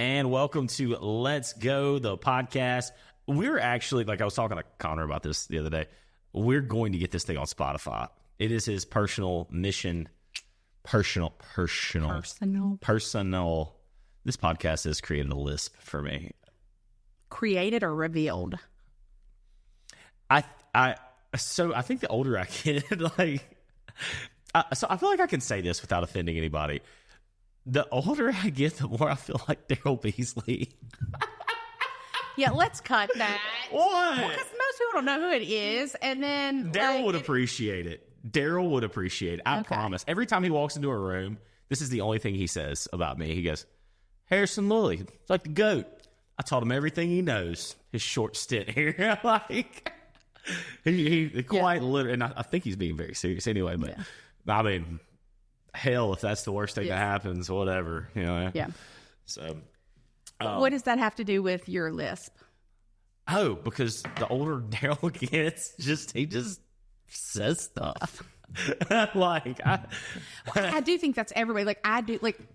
and welcome to Let's Go, the podcast. We're actually, like I was talking to Connor about this the other day, we're going to get this thing on Spotify. It is his personal mission. Personal. This podcast has created a lisp for me. Created or revealed? I think the older I get, so I feel like I can say this without offending anybody. The older I get, the more I feel like Daryl Beasley. Yeah, let's cut that. What? Because most people don't know who it is, and then Daryl would appreciate it. Daryl would appreciate it. I promise. Every time he walks into a room, this is the only thing he says about me. He goes, Harrison Lilly, it's like the GOAT. I taught him everything he knows. His short stint here, he quite literally, and I think he's being very serious anyway. But I mean, hell, if that's the worst thing that happens, whatever, you know. Yeah. So, what does that have to do with your lisp? Oh, because the older Daryl gets, he just says stuff. I do think that's everybody.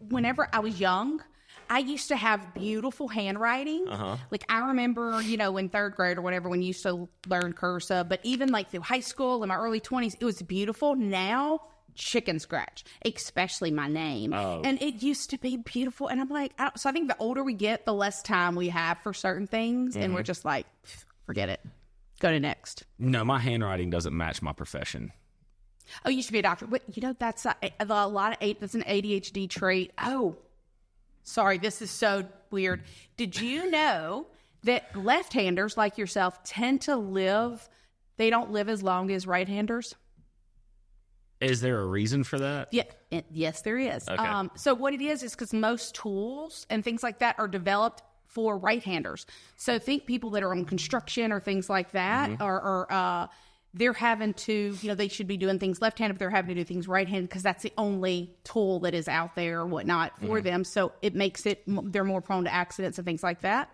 Whenever I was young, I used to have beautiful handwriting. I remember, in third grade or whatever, when you used to learn cursive, but even through high school in my early 20s, it was beautiful. Now, chicken scratch, especially my name. And it used to be beautiful. And I'm so I think the older we get, the less time we have for certain things. And we're just forget it. Go to next. No, my handwriting doesn't match my profession. Oh, you should be a doctor. But, that's that's an ADHD trait. Oh, sorry, this is so weird. Did you know that left-handers like yourself tend to they don't live as long as right-handers? Is there a reason for that? Yeah. Yes, there is. Okay. So what it is because most tools and things like that are developed for right-handers. So think people that are on construction or things like that, or they're having to, they should be doing things left-handed, but they're having to do things right-handed because that's the only tool that is out there or whatnot for them. So it makes they're more prone to accidents and things like that.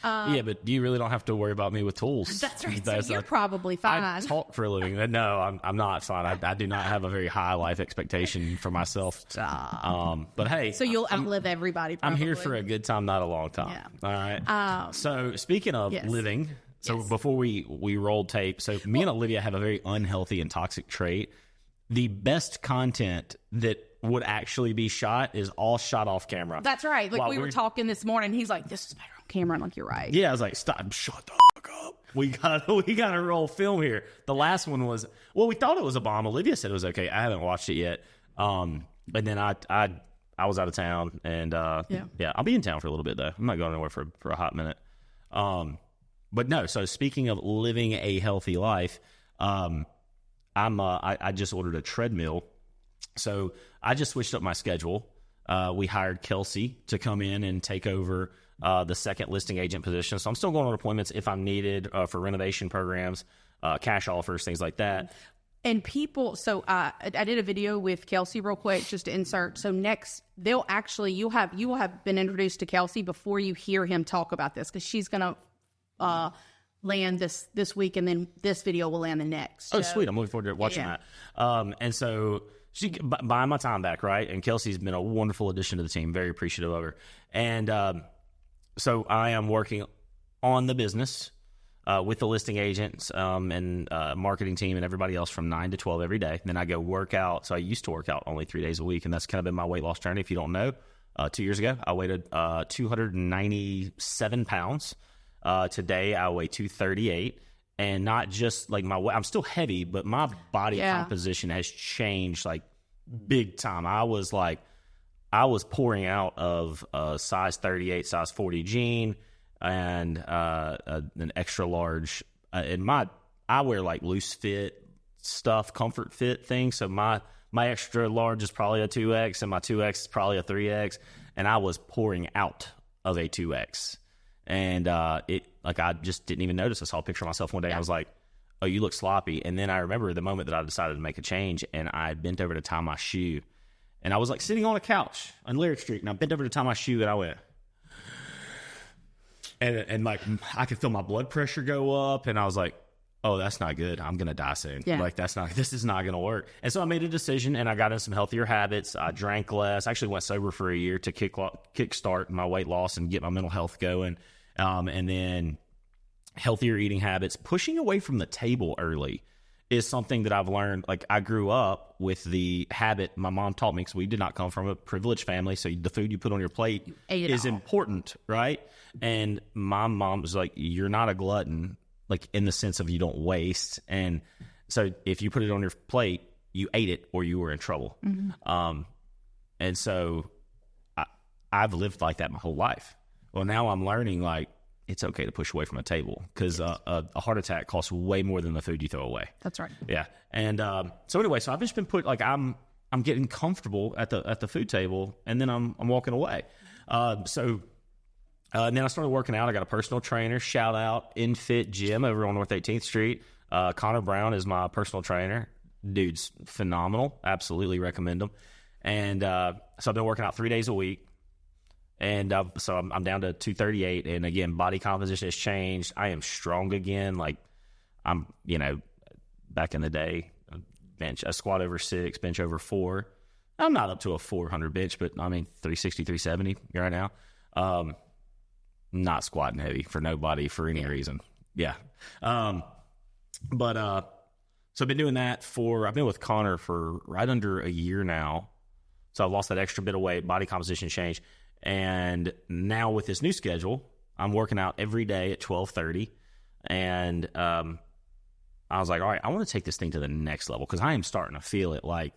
Yeah, but you really don't have to worry about me with tools. That's right. So you're probably fine. I talk for a living. No, I'm not fine. I do not have a very high life expectation for myself. But hey. So you'll outlive everybody, probably. I'm here for a good time, not a long time. Yeah. All right. So speaking of living, before we roll tape, so me and Olivia have a very unhealthy and toxic trait. The best content that would actually be shot is all shot off camera. That's right. We were talking this morning. He's like, this is better on camera. I'm like, you're right. Yeah, I was like, stop, shut the fuck up. We gotta roll film here. The last one was, we thought it was a bomb. Olivia said it was okay. I haven't watched it yet. And then I was out of town, and I'll be in town for a little bit though. I'm not going anywhere for a hot minute. But no. So speaking of living a healthy life, I just ordered a treadmill. So I just switched up my schedule. We hired Kelsey to come in and take over the second listing agent position. So I'm still going on appointments if I'm needed for renovation programs, cash offers, things like that. And people, I did a video with Kelsey real quick just to insert. So next, you will have been introduced to Kelsey before you hear him talk about this, because she's going to land this week, and then this video will land the next. Oh, sweet. I'm looking forward to watching that. And so she buying my time back, right? And Kelsey's been a wonderful addition to the team. Very appreciative of her. And so I am working on the business with the listing agents and marketing team and everybody else from 9 to 12 every day. Then I go work out. So I used to work out only 3 days a week, and that's kind of been my weight loss journey. If you don't know, 2 years ago, I weighed 297 pounds. Today I weigh 238, and not just I'm still heavy, but my body composition has changed big time. I was pouring out of a size 38, size 40 jean, and an extra large. I wear loose fit stuff, comfort fit things. So my extra large is probably a 2X, and my 2X is probably a 3X, and I was pouring out of a 2X. And I just didn't even notice. I saw a picture of myself one day. And I was like, oh, you look sloppy. And then I remember the moment that I decided to make a change, and I bent over to tie my shoe. And I was sitting on a couch on Lyric Street, and I bent over to tie my shoe, and I went, and I could feel my blood pressure go up, and I was like, oh, that's not good. I'm going to die soon. Yeah. Like, this is not going to work. And so I made a decision, and I got in some healthier habits. I drank less. I actually went sober for a year to kickstart my weight loss and get my mental health going. And then healthier eating habits, pushing away from the table early is something that I've learned. Like, I grew up with the habit my mom taught me, because we did not come from a privileged family. So the food you put on your plate is important, right? And my mom was like, you're not a glutton, like in the sense of you don't waste. And so if you put it on your plate, you ate it or you were in trouble. And so I've lived like that my whole life. Well, now I'm learning, like, it's okay to push away from a table, because a heart attack costs way more than the food you throw away. That's right. Yeah. And so anyway, so I've just been I'm getting comfortable at the food table, and then I'm walking away. And then I started working out. I got a personal trainer. Shout out InFit Gym over on North 18th Street. Connor Brown is my personal trainer. Dude's phenomenal. Absolutely recommend him. And so I've been working out 3 days a week. And so I'm down to 238. And again, body composition has changed. I am strong again. Like, I'm, back in the day, I squat over 6, bench over 4. I'm not up to a 400 bench, but 360, 370 right now. Not squatting heavy for nobody for any reason. Yeah. So I've been doing that I've been with Connor for right under a year now. So I've lost that extra bit of weight, body composition changed. And now with this new schedule, I'm working out every day at 12:30. And I was like, all right, I want to take this thing to the next level, because I am starting to feel it. Like,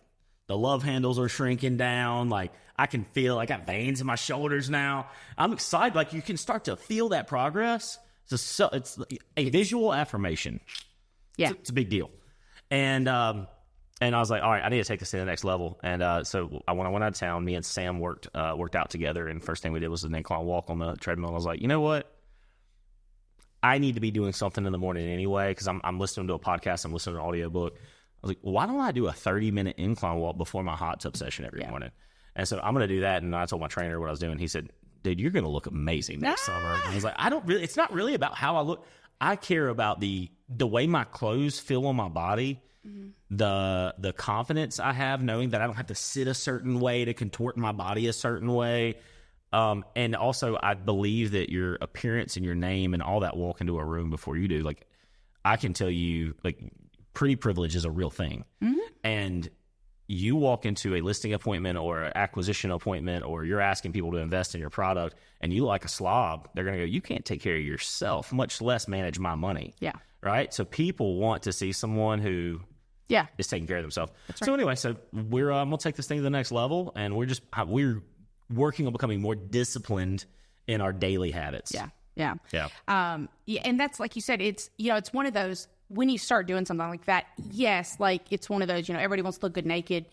the love handles are shrinking down. Like, I can feel, I got veins in my shoulders now. I'm excited. Like, you can start to feel that progress. It's a visual affirmation. Yeah. It's a big deal. And I was like, all right, I need to take this to the next level. And so when I went out of town, me and Sam worked out together. And first thing we did was an incline walk on the treadmill. And I was like, you know what? I need to be doing something in the morning anyway, because I'm listening to a podcast. I'm listening to an audiobook. I was like, why don't I do a 30-minute incline walk before my hot tub session every morning? And so I'm going to do that. And I told my trainer what I was doing. He said, dude, you're going to look amazing next summer. And I was like, it's not really about how I look. I care about the way my clothes feel on my body. The confidence I have knowing that I don't have to sit a certain way to contort my body a certain way. And also, I believe that your appearance and your name and all that walk into a room before you do. Like, I can tell you, like, pretty privilege is a real thing. And you walk into a listing appointment or an acquisition appointment, or you're asking people to invest in your product, and you look like a slob, they're going to go, you can't take care of yourself, much less manage my money. Yeah. Right? So people want to see someone who is taking care of themselves. Right. So anyway, so we'll take this thing to the next level, and we're working on becoming more disciplined in our daily habits. Yeah. And that's, like you said, it's one of those, when you start doing something like that, yes, like, it's one of those, everybody wants to look good naked.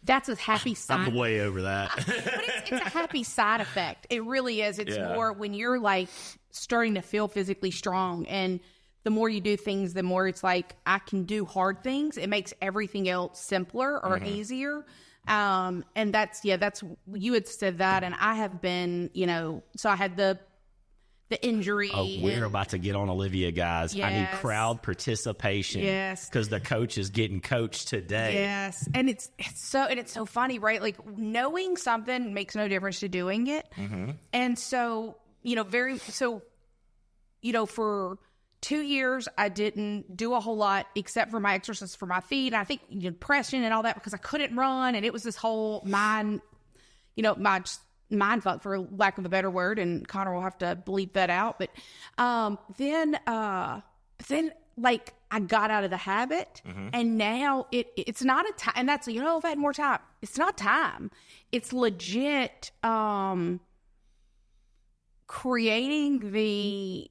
That's a happy side. I'm way over that. But it's a happy side effect. It really is. It's more when you're, like, starting to feel physically strong, and the more you do things, the more it's like, I can do hard things. It makes everything else simpler or easier. And that's, you had said that, and I have been, so I had the injury. Oh, we're about to get on Olivia, guys. Yes. I need crowd participation. Yes. Because the coach is getting coached today. Yes. And it's so funny, right? Like, knowing something makes no difference to doing it. And so, for 2 years, I didn't do a whole lot except for my exercise for my feet. And I think depression and all that, because I couldn't run. And it was this whole mind fuck, for lack of a better word. And Connor will have to bleep that out. But then like, I got out of the habit, and now it's not a time. And that's, if I had more time, it's not time. It's legit creating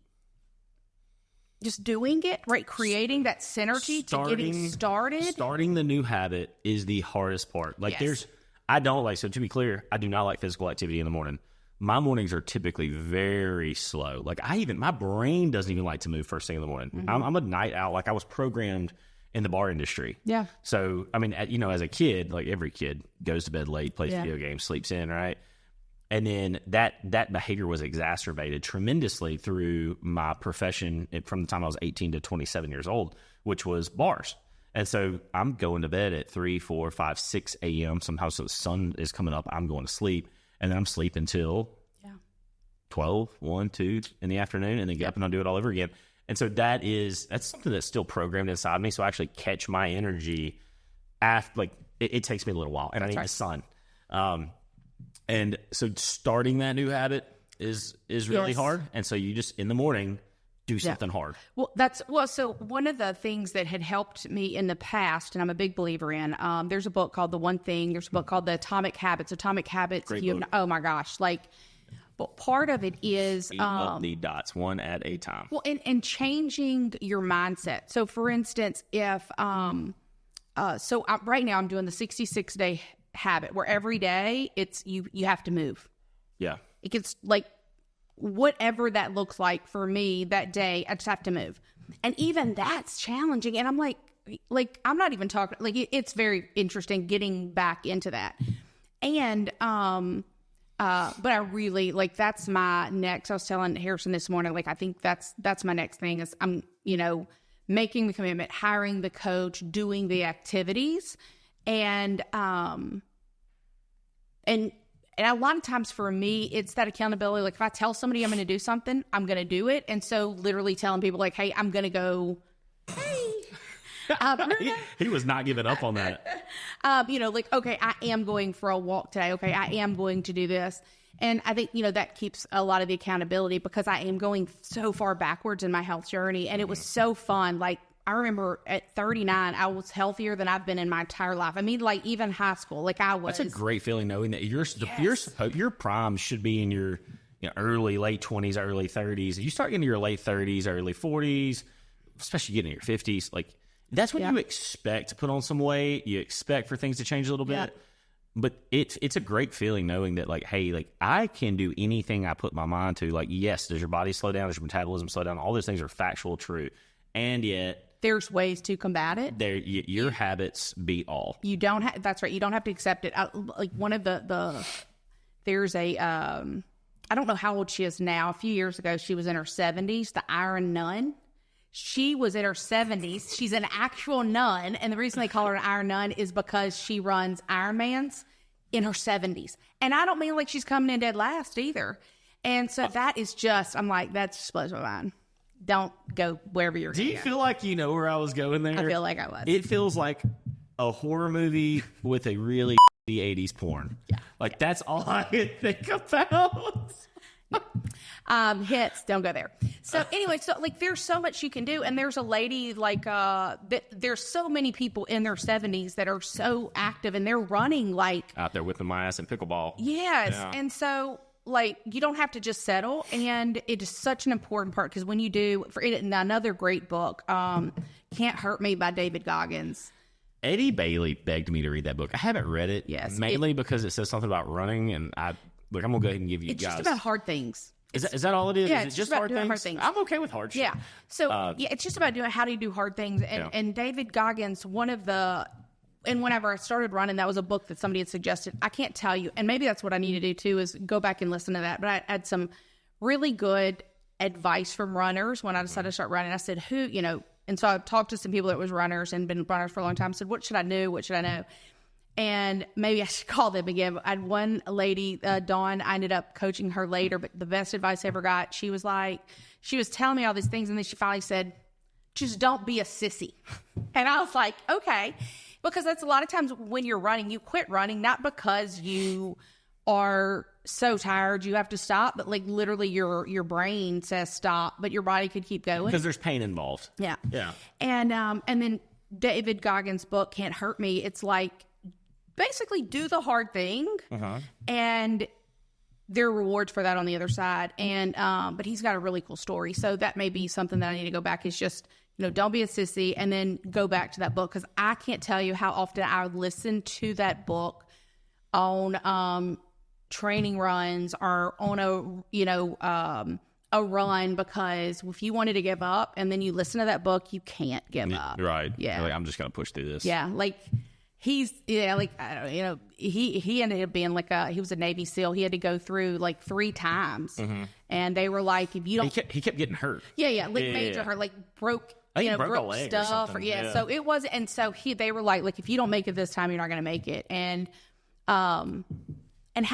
just doing it, right? Creating that synergy to getting started. Starting the new habit is the hardest part. Like, so to be clear, I do not like physical activity in the morning. My mornings are typically very slow. Like, my brain doesn't even like to move first thing in the morning. I'm a night owl. Like, I was programmed in the bar industry. Yeah. So, as a kid, like every kid goes to bed late, plays video games, sleeps in, right? And then that behavior was exacerbated tremendously through my profession from the time I was 18 to 27 years old, which was bars. And so I'm going to bed at 3, 4, 5, 6 a.m. Sometimes so the sun is coming up, I'm going to sleep. And then I'm sleeping until 12, 1, 2 in the afternoon, and then get up and I'll do it all over again. And so that's something that's still programmed inside me. So I actually catch my energy after, like, it takes me a little while, and I need the sun. And so starting that new habit is really hard. And so you just, in the morning, do something hard. Well, so one of the things that had helped me in the past, and I'm a big believer in, there's a book called The One Thing. There's a book called The Atomic Habits. Great book. Oh my gosh. But part of it is the dots, one at a time. Well, and changing your mindset. So for instance, if, right now I'm doing the 66-day habit where every day it's you have to move. Yeah. It gets like whatever that looks like for me that day, I just have to move. And even that's challenging. And I'm like I'm not even talking, like it's very interesting getting back into that. And but I really that's my next, I was telling Harrison this morning, I think that's my next thing is I'm, making the commitment, hiring the coach, doing the activities. And a lot of times for me, it's that accountability. Like if I tell somebody I'm going to do something, I'm going to do it. And so literally telling people hey, I'm going to go, he was not giving up on that. Okay, I am going for a walk today. Okay, I am going to do this. And I think, that keeps a lot of the accountability because I am going so far backwards in my health journey. And it was so fun. I remember at 39, I was healthier than I've been in my entire life. I mean, even high school, I was. That's a great feeling knowing that your prime should be in your late 20s, early 30s. You start getting to your late 30s, early 40s, especially getting in your 50s. That's when you expect to put on some weight. You expect for things to change a little bit. But it's a great feeling knowing that, hey, I can do anything I put my mind to. Yes, does your body slow down? Does your metabolism slow down? All those things are factual true. And yet, there's ways to combat it. Your habits beat all. You don't have, that's right. You don't have to accept it. One of there's a, I don't know how old she is now. A few years ago, she was in her 70s, the Iron Nun. She was in her 70s. She's an actual nun. And the reason they call her an Iron Nun is because she runs Ironmans in her 70s. And I don't mean she's coming in dead last either. And so that is just, I'm that just blows my mind. Don't go wherever you're going. Do you feel like you know where I was going there? I feel like I was. It feels like a horror movie with a really 80s porn. Yeah. That's all I could think about. Hits, don't go there. So anyway, there's so much you can do, and there's a lady there's so many people in their 70s that are so active, and they're running out there whipping my ass in pickleball. Yes, yeah. And so you don't have to just settle, and it is such an important part because when you do, another great book, Can't Hurt Me by David Goggins. Eddie Bailey begged me to read that book. I haven't read it, mainly because it says something about running, and I'm gonna go ahead and give you guys. It's just about hard things. Is that all it is? Yeah, is it's it just hard things? I'm okay with hard shit. Yeah. So it's just about how do you do hard things, and David Goggins, and whenever I started running, that was a book that somebody had suggested. I can't tell you, and maybe that's what I need to do too, is go back and listen to that. But I had some really good advice from runners when I decided to start running. I said, and so I talked to some people that was runners and been runners for a long time. I said, what should I do? What should I know? And maybe I should call them again. I had one lady, Dawn, I ended up coaching her later, but the best advice I ever got, she was telling me all these things, and then she finally said, just don't be a sissy. And I was like, okay. Because that's a lot of times when you're running, you quit running, not because you are so tired you have to stop, but literally your brain says stop, but your body could keep going. Because there's pain involved. Yeah. Yeah. And then David Goggins' book, Can't Hurt Me, it's basically do the hard thing, and there are rewards for that on the other side. And but he's got a really cool story, so that may be something that I need to go back. Is just don't be a sissy, and then go back to that book, because I can't tell you how often I listen to that book on training runs or on a run, because if you wanted to give up and then you listen to that book, you can't give up. Right. Yeah. I'm just gonna push through this. Yeah. like, I don't, he ended up being like he was a Navy SEAL. He had to go through like 3 times, and they were like, if you don't, he kept getting hurt. Major hurt, like broke broke stuff, so it was, and so they were like, if you don't make it this time, you're not going to make it, and how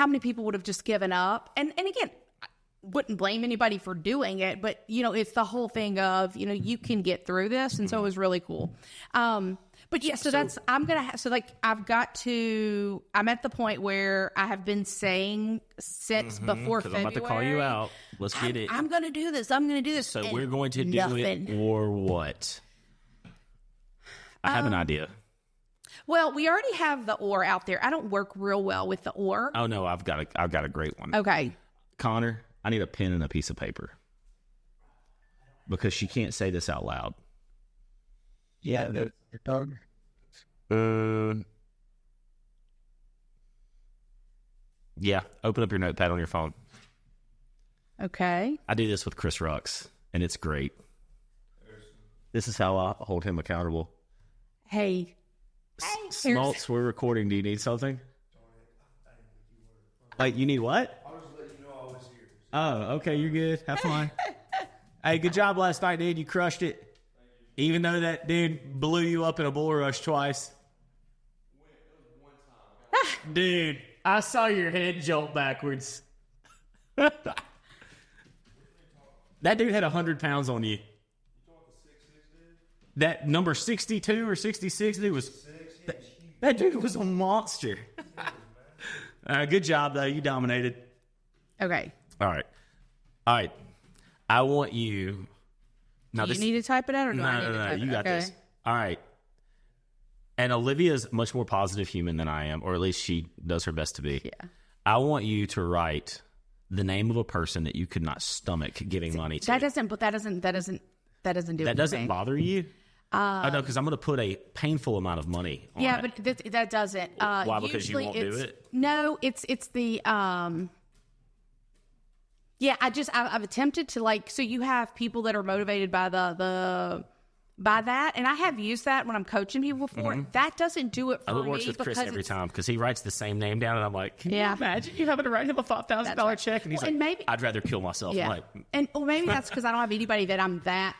many people would have just given up, and again, I wouldn't blame anybody for doing it, but it's the whole thing of you can get through this, and so it was really cool. But yeah, so that's, I'm at the point where I have been saying since before February. I'm about to call you out. Let's get it. I'm going to do this. I'm going to do this. So we're going to do it or what? I have an idea. Well, we already have the or out there. I don't work real well with the or. Oh no, I've got a great one. Okay. Connor, I need a pen and a piece of paper. Because she can't say this out loud. Yeah, your dog. Yeah, open up your notepad on your phone. Okay. I do this with Chris Rux, and it's great. This is how I hold him accountable. Hey. Smoltz, we're recording. Do you need something? Like, you need what? I was letting you know I was here. Oh, okay, you're good. Have fun. Hey, good job last night, dude. You crushed it. Even though that dude blew you up in a bull rush twice. Dude, I saw your head jolt backwards. That dude had 100 pounds on you. That number 62 or 66 dude was... That dude was a monster. Good job, though. You dominated. Okay. All right. I want you... Now, do you need to type it out, or do I need to type it out? You got this. All right. And Olivia's much more positive human than I am, or at least she does her best to be. Yeah. I want you to write the name of a person that you could not stomach giving money to. That doesn't do anything. That doesn't bother you? Oh, no, because I'm going to put a painful amount of money on it. But that doesn't. Why? Because you won't do it? No, it's the... Yeah, I've attempted to so you have people that are motivated by by that, and I have used that when I'm coaching people before. Mm-hmm. That doesn't do it for me. It works with Chris every time because he writes the same name down, and I'm like, can you imagine you having to write him a $5,000 check? And he's I'd rather kill myself. Yeah. Maybe that's because I don't have anybody that I'm that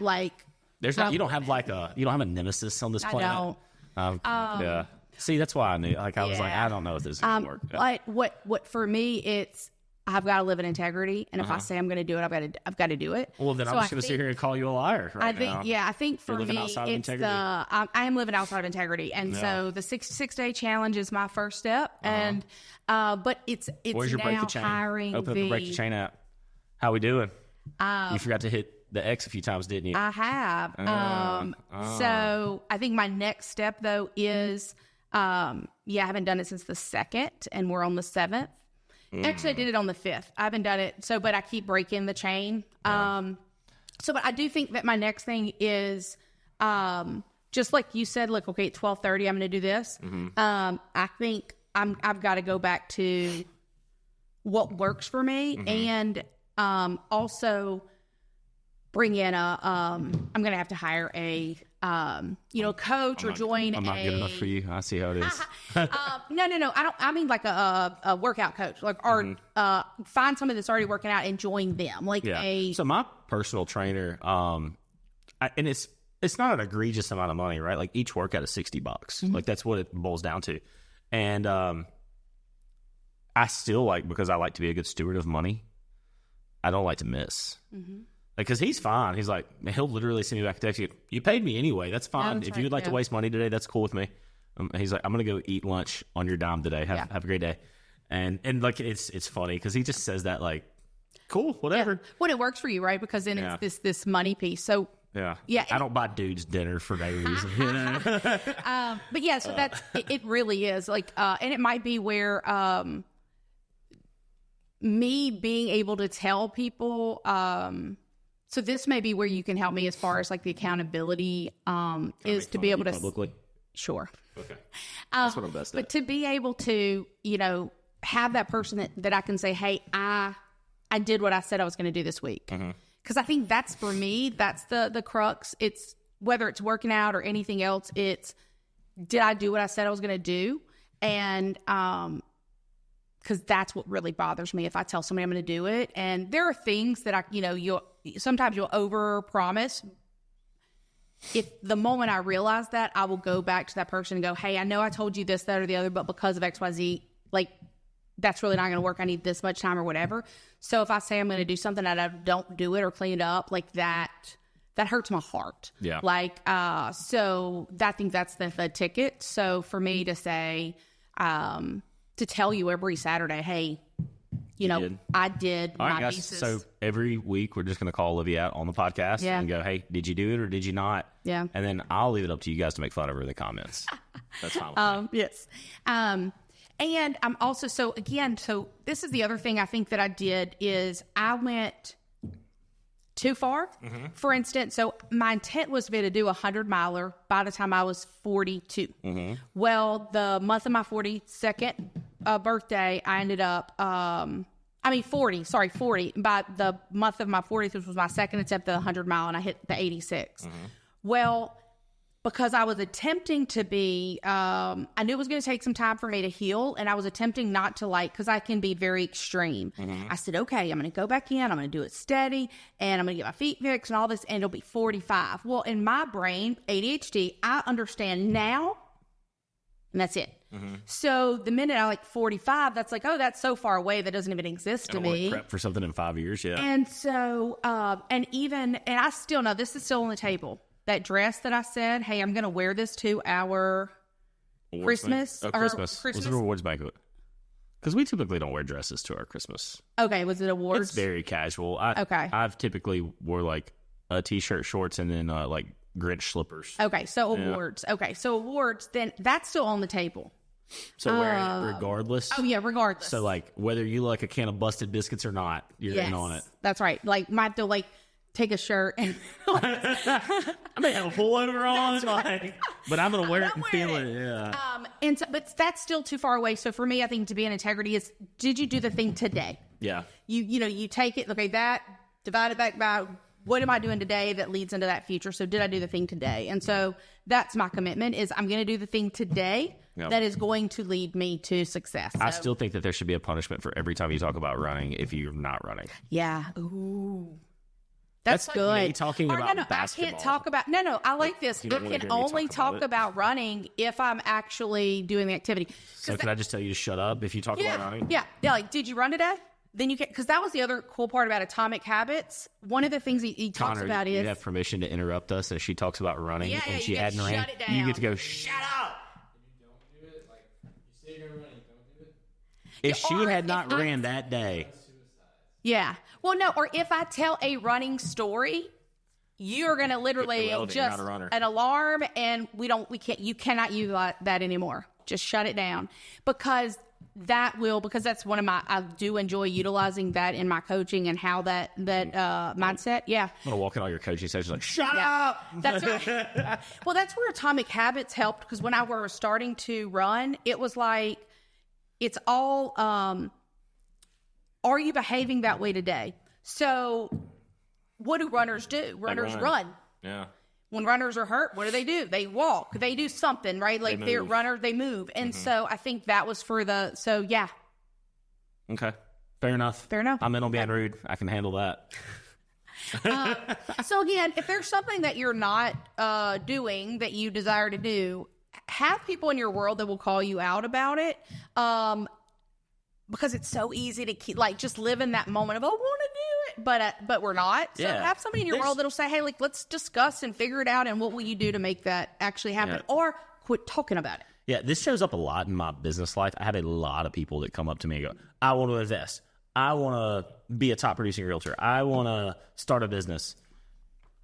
There's not. You don't have a nemesis on this planet. I don't. Yeah. See, that's why I knew. I was like, I don't know if this is gonna work. But what for me, it's. I've got to live in integrity, and if I say I'm going to do it, I've got to do it. Well, then I'm just going to sit here and call you a liar now. Yeah, I think for me, it's I am living outside of integrity, and so the 6-day challenge is my first step, and but it's Where's your now break the chain? hiring Open up the break the chain app. How we doing? You forgot to hit the X a few times, didn't you? I have. So I think my next step though is I haven't done it since the 2nd, and we're on the 7th. Actually, I did it on the 5th. I haven't done it, but I keep breaking the chain. But I do think that my next thing is, just like you said, okay, at 12:30, I'm going to do this. Mm-hmm. I think I've got to go back to what works for me, and also bring in I'm going to have to hire a coach or join. I'm not good enough for you. I see how it is. No. I mean like a workout coach, or find somebody that's already working out and join them. So my personal trainer, and it's not an egregious amount of money, right? Like each workout is $60. Mm-hmm. That's what it boils down to. And I still because I like to be a good steward of money. I don't like to miss. Mm-hmm. Because he's fine. He's he'll literally send me back a text. You paid me anyway. That's fine. If you'd like to waste money today, that's cool with me. He's like, I'm going to go eat lunch on your dime today. Have a great day. And it's funny because he just says that cool, whatever. Yeah. Well, it works for you, right? Because then it's this money piece. So yeah. I don't buy dudes dinner for no reason. But yeah, so that's it. Really is and it might be where me being able to tell people. So this may be where you can help me as far as the accountability is to be able to publicly. Sure. Okay. That's what I'm best at. But to be able to, have that person that I can say, hey, I did what I said I was going to do this week. Because I think that's for me, that's the crux. It's whether it's working out or anything else, it's did I do what I said I was going to do? And, because that's what really bothers me if I tell somebody I'm going to do it. And there are things that sometimes you'll over promise. If the moment I realize that, I will go back to that person and go, hey, I know I told you this, that, or the other, but because of XYZ, like, that's really not going to work. I need this much time or whatever. So if I say I'm going to do something and I don't do it or clean it up, like that hurts my heart. Yeah. Like, so I think that's the ticket. So for me to say, to tell you every Saturday, hey, I did all right, my guys, so every week we're just going to call Olivia out on the podcast and go, hey, did you do it or did you not? Yeah. And then I'll leave it up to you guys to make fun of her in the comments. That's fine with me. Yes. And I'm also, so this is the other thing I think that I did is I went too far. Mm-hmm. For instance, so my intent was to be to do a 100-miler by the time I was 42. Mm-hmm. Well, the month of my 42nd birthday, I ended up, 40. By the month of my 40th, which was my second attempt at the 100-mile, and I hit the 86. Mm-hmm. Well, because I was attempting to be, I knew it was going to take some time for me to heal, and I was attempting not to because I can be very extreme. Mm-hmm. I said, okay, I'm going to go back in, I'm going to do it steady, and I'm going to get my feet fixed and all this, and it'll be 45. Well, in my brain, ADHD, I understand now, and that's it. Mm-hmm. So the minute I 45, that's like, oh, that's so far away that doesn't even exist to me. Prep for something in 5 years, yeah. And so, and I still know this is still on the table. That dress that I said, hey, I'm going to wear this to our Christmas. Christmas. Was it an awards banquet? Because we typically don't wear dresses to our Christmas. Okay, was it awards? It's very casual. Okay. I've typically wore a t-shirt, shorts, and then Grinch slippers. Okay, so awards. Yeah. Okay, so awards, then that's still on the table. So wearing it regardless? Oh, yeah, regardless. So whether you like a can of Busted Biscuits or not, you're in on it. That's right. Might have to take a shirt and I may have a pullover on, but I'm gonna wear it and feel it. Yeah. But that's still too far away. So for me, I think to be in integrity is: did you do the thing today? Yeah. You take it. Okay, that divided back by what am I doing today that leads into that future. So did I do the thing today? And so that's my commitment: is I'm going to do the thing today that is going to lead me to success. I still think that there should be a punishment for every time you talk about running if you're not running. Yeah. Ooh. That's good. Me talking about basketball. I can't talk about. No. I like this. I can only talk about running if I'm actually doing the activity. So can I just tell you to shut up if you talk about running? Yeah. Did you run today? Then you can, because that was the other cool part about Atomic Habits. One of the things he talks about is you have permission to interrupt us as she talks about running, and she hadn't ran. You get to go. Shut up. You don't do it. You say you're gonna run, you don't do it. If she had not ran that day. Yeah. Well, no, or if I tell a running story, you're going to literally just an alarm, and you cannot use that anymore. Just shut it down, because that's one of I do enjoy utilizing that in my coaching and how that mindset. Yeah. I'm going to walk in all your coaching sessions shut up. That's right. Well, that's where Atomic Habits helped, because when I was starting to run, it was it's all, are you behaving that way today? So what do runners do? Runners run. Yeah. When runners are hurt, what do? They walk. They do something, right? They're runners, they move. And so I think that was yeah. Okay. Fair enough. I'm in on being rude. I can handle that. So again, if there's something that you're not doing that you desire to do, have people in your world that will call you out about it. Because it's so easy to keep, just live in that moment of, I want to do it, but we're not. So have somebody in your world that'll say, hey, let's discuss and figure it out, and what will you do to make that actually happen, or quit talking about it. Yeah, this shows up a lot in my business life. I have a lot of people that come up to me and go, I want to invest. I want to be a top producing realtor. I want to start a business.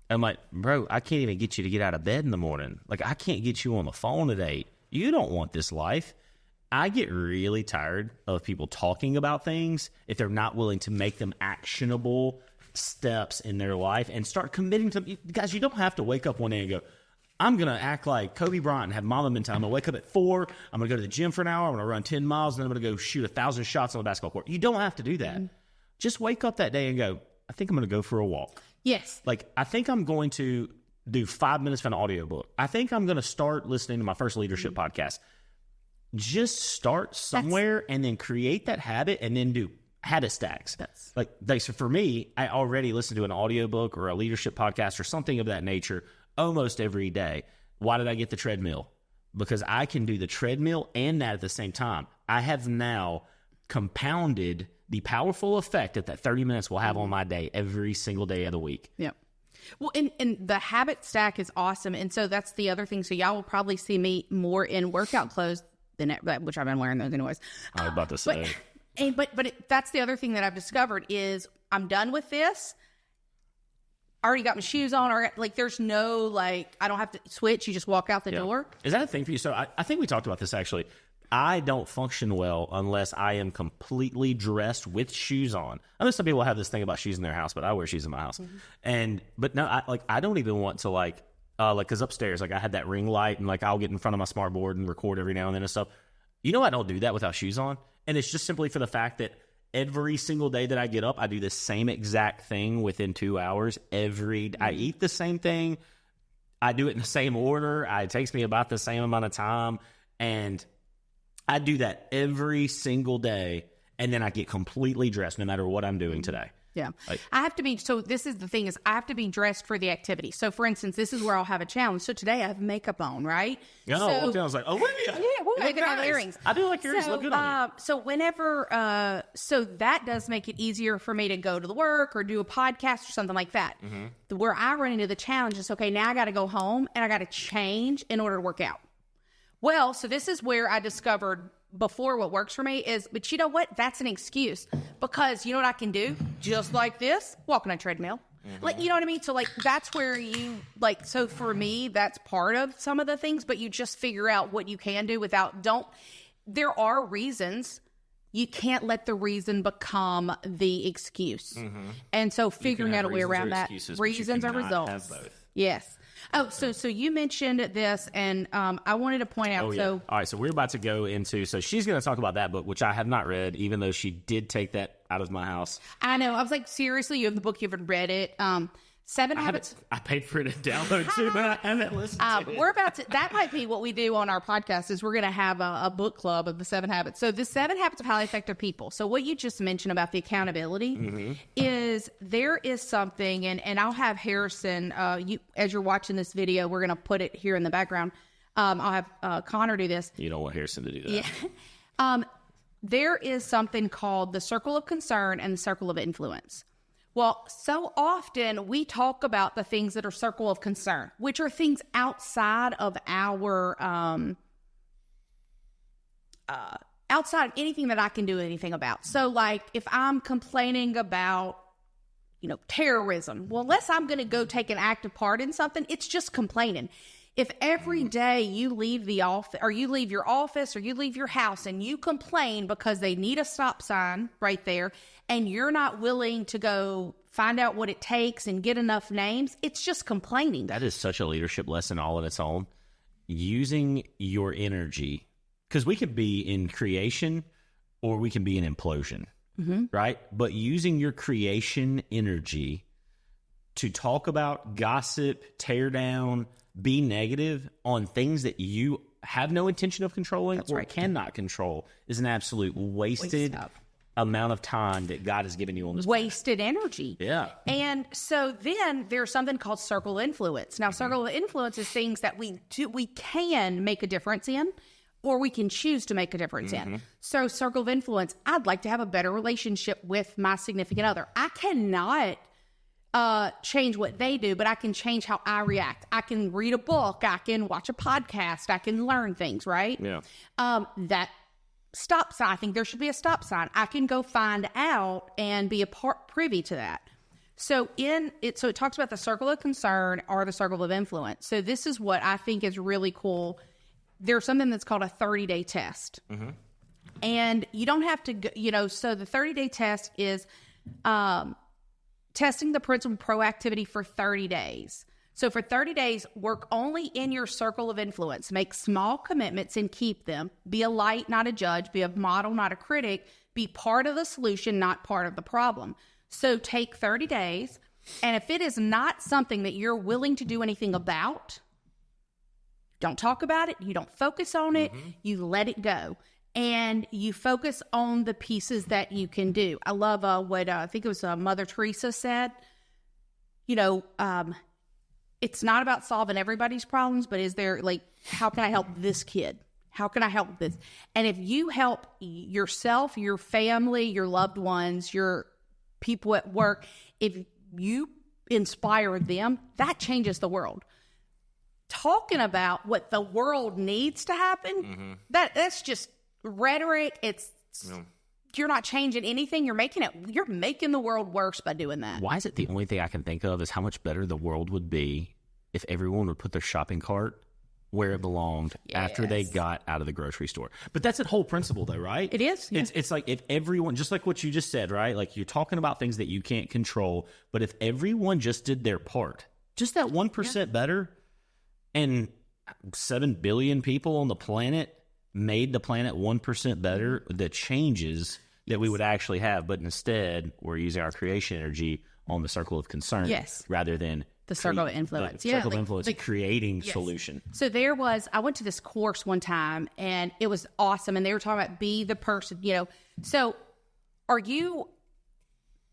I'm like, bro, I can't even get you to get out of bed in the morning. I can't get you on the phone today. You don't want this life. I get really tired of people talking about things if they're not willing to make them actionable steps in their life and start committing to them. Guys, you don't have to wake up one day and go, I'm going to act like Kobe Bryant and have mama mentality. I'm going to wake up at 4. I'm going to go to the gym for an hour. I'm going to run 10 miles, and then I'm going to go shoot 1,000 shots on the basketball court. You don't have to do that. Mm-hmm. Just wake up that day and go, I think I'm going to go for a walk. Yes. I think I'm going to do 5 minutes of an audiobook. I think I'm going to start listening to my first leadership podcast. Just start somewhere and then create that habit and then do habit stacks. So for me, I already listen to an audiobook or a leadership podcast or something of that nature almost every day. Why did I get the treadmill? Because I can do the treadmill and that at the same time. I have now compounded the powerful effect that 30 minutes will have on my day every single day of the week. Yeah. Well, and the habit stack is awesome. And so that's the other thing. So y'all will probably see me more in workout clothes than which I've been wearing those anyways. I was about to say. That's the other thing that I've discovered is I'm done with this. I already got my shoes on. Or there's no, I don't have to switch. You just walk out the door. Is that a thing for you? So I think we talked about this actually. I don't function well unless I am completely dressed with shoes on. I know some people have this thing about shoes in their house, but I wear shoes in my house. But no, I don't even want to because upstairs, I had that ring light and I'll get in front of my smart board and record every now and then and stuff. I don't do that without shoes on. And it's just simply for the fact that every single day that I get up, I do the same exact thing within 2 hours. I eat the same thing. I do it in the same order. It takes me about the same amount of time. And I do that every single day. And then I get completely dressed no matter what I'm doing today. Yeah. I have to be, so this is the thing is I have to be dressed for the activity. So for instance, this is where I'll have a challenge. So today I have makeup on, right? Yeah, I walked in, I was like, Olivia. Yeah, I can have earrings. I do like earrings. Look good on you. So whenever, so that does make it easier for me to go to the work or do a podcast or something like that. Where I run into the challenge is, okay, now I got to go home and I got to change in order to work out. Well, so this is where I discovered before what works for me is, but you know what? That's an excuse because you know what I can do? Just like this, walk on a treadmill. You know what I mean? So that's where you so for me, that's part of some of the things, but you just figure out what you can do there are reasons. You can't let the reason become the excuse. And so figuring out a way around that. Reasons or results. Have both. Yes. Oh, so you mentioned this, and I wanted to point out. All right, so we're about to go into. So she's going to talk about that book, which I have not read, even though she did take that out of my house. I know. I was like, seriously, you have the book, you haven't read it. 7 Habits. I paid for it to download too, but I haven't listened to it. We're about to. That might be what we do on our podcast. Is we're going to have a book club of the 7 Habits. So the 7 Habits of Highly Effective People. So what you just mentioned about the accountability is there is something, and I'll have Harrison. As you're watching this video, we're going to put it here in the background. I'll have Connor do this. You don't want Harrison to do that. Yeah. There is something called the circle of concern and the circle of influence. Well, so often we talk about the things that are circle of concern, which are things outside of our, outside of anything that I can do anything about. So if I'm complaining about, terrorism, well, unless I'm going to go take an active part in something, it's just complaining. If every day you leave the office or you leave your office or you leave your house and you complain because they need a stop sign right there and you're not willing to go find out what it takes and get enough names, it's just complaining. That is such a leadership lesson all on its own. Using your energy, because we could be in creation or we can be in implosion, right? But using your creation energy to talk about, gossip, tear down, be negative on things that you have no intention of controlling cannot control is an absolute wasted amount of time that God has given you on this wasted energy. Yeah. And so then there's something called circle of influence. Now, circle of influence is things that we can make a difference in, or we can choose to make a difference in. So circle of influence, I'd like to have a better relationship with my significant other. I cannot change what they do, but I can change how I react. I can read a book. I can watch a podcast. I can learn things, right? Yeah. That stop sign, I think there should be a stop sign. I can go find out and be privy to that. So it talks about the circle of concern or the circle of influence. So this is what I think is really cool. There's something that's called a 30-day test. And you don't have to go, so the 30-day test is, testing the principle of proactivity for 30 days. So for 30 days, work only in your circle of influence. Make small commitments and keep them. Be a light, not a judge. Be a model, not a critic. Be part of the solution, not part of the problem. So take 30 days And if it is not something that you're willing to do anything about, don't talk about it. You don't focus on it. You let it go. And you focus on the pieces that you can do. I love what I think it was Mother Teresa said. It's not about solving everybody's problems, but is there, like, how can I help this kid? How can I help this? And if you help yourself, your family, your loved ones, your people at work, if you inspire them, that changes the world. Talking about what the world needs to happen, that's just rhetoric. You're not changing anything. You're making the world worse by doing that. Why is it the only thing I can think of is how much better the world would be if everyone would put their shopping cart where it belonged after they got out of the grocery store? But that's the whole principle, though, right? It is. Yeah. It's like if everyone, just like what you just said, right? Like, you're talking about things that you can't control, but if everyone just did their part, just that 1% better, and 7 billion people on the planet made the planet 1% better, the changes that we would actually have. But instead, we're using our creation energy on the circle of concern rather than the circle of influence. Circle of influence, creating solution. So I went to this course one time, and it was awesome. And they were talking about be the person, So are you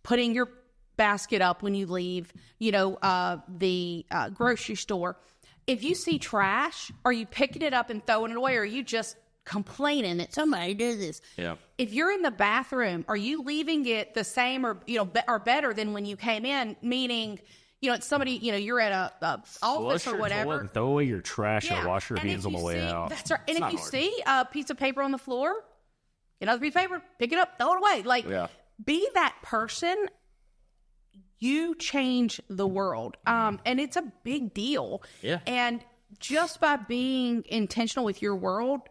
putting your basket up when you leave, the grocery store? If you see trash, are you picking it up and throwing it away, or are you just complaining that somebody did this? Yeah. If you're in the bathroom, are you leaving it the same or or better than when you came in? Meaning, it's somebody, you're at a office or whatever. And throw away your trash or wash your hands on the way out. That's right. And if you see a piece of paper on the floor, another piece of paper, pick it up, throw it away. Be that person. You change the world. And it's a big deal. Yeah. And just by being intentional with your world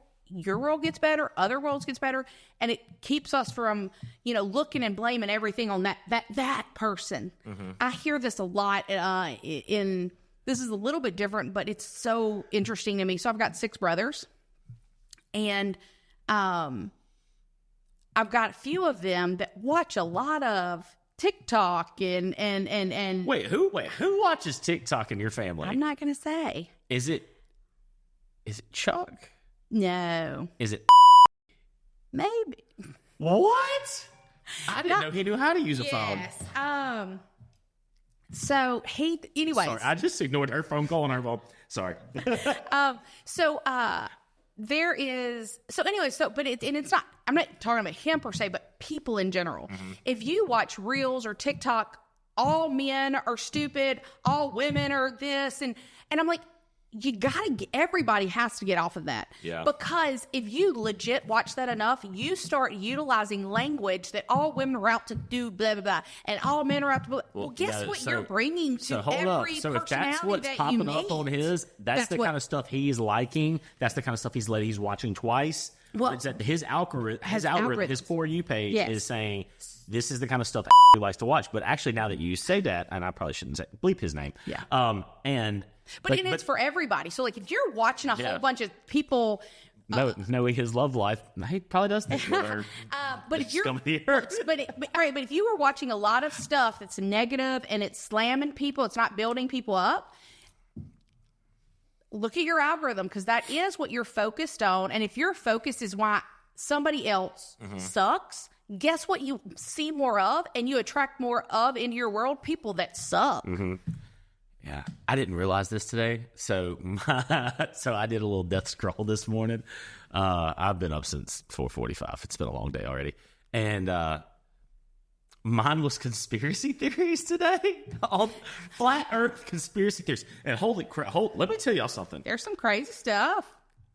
gets better, other worlds gets better, and it keeps us from, looking and blaming everything on that person. I hear this a lot this is a little bit different, but it's so interesting to me. So I've got 6 brothers, and I've got a few of them that watch a lot of TikTok and Wait, who watches TikTok in your family? I'm not going to say. Is it Chuck? No. Is it maybe? What? I didn't know he knew how to use a phone. Yes. So anyways. Sorry, I just ignored her phone call on her phone. Sorry. There is, it's not, I'm not talking about him per se, but people in general. If you watch Reels or TikTok, all men are stupid, all women are this, and I'm like, everybody has to get off of that. Yeah. Because if you legit watch that enough, you start utilizing language that all women are out to do blah, blah, blah, and all men are out to blah. Well, guess what you're bringing to every personality that you meet. So if that's what's popping up on his, that's the kind of stuff he's liking. That's the kind of stuff he's watching twice. Well, it's that his algorithm, his For You page is saying, this is the kind of stuff he likes to watch. But actually, now that you say that, and I probably shouldn't bleep his name. Yeah. But it's for everybody. So, like, if you're watching a whole bunch of people, knowing his love life, he probably does think but if you're, but if you were watching a lot of stuff that's negative and it's slamming people, it's not building people up. Look at your algorithm, because that is what you're focused on. And if your focus is why somebody else sucks, guess what you see more of, and you attract more of into your world? People that suck. Yeah, I didn't realize this today, so I did a little death scroll this morning. I've been up since 4:45. It's been a long day already, and mine was conspiracy theories today. All flat Earth conspiracy theories. And holy crap! Let me tell y'all something. There's some crazy stuff.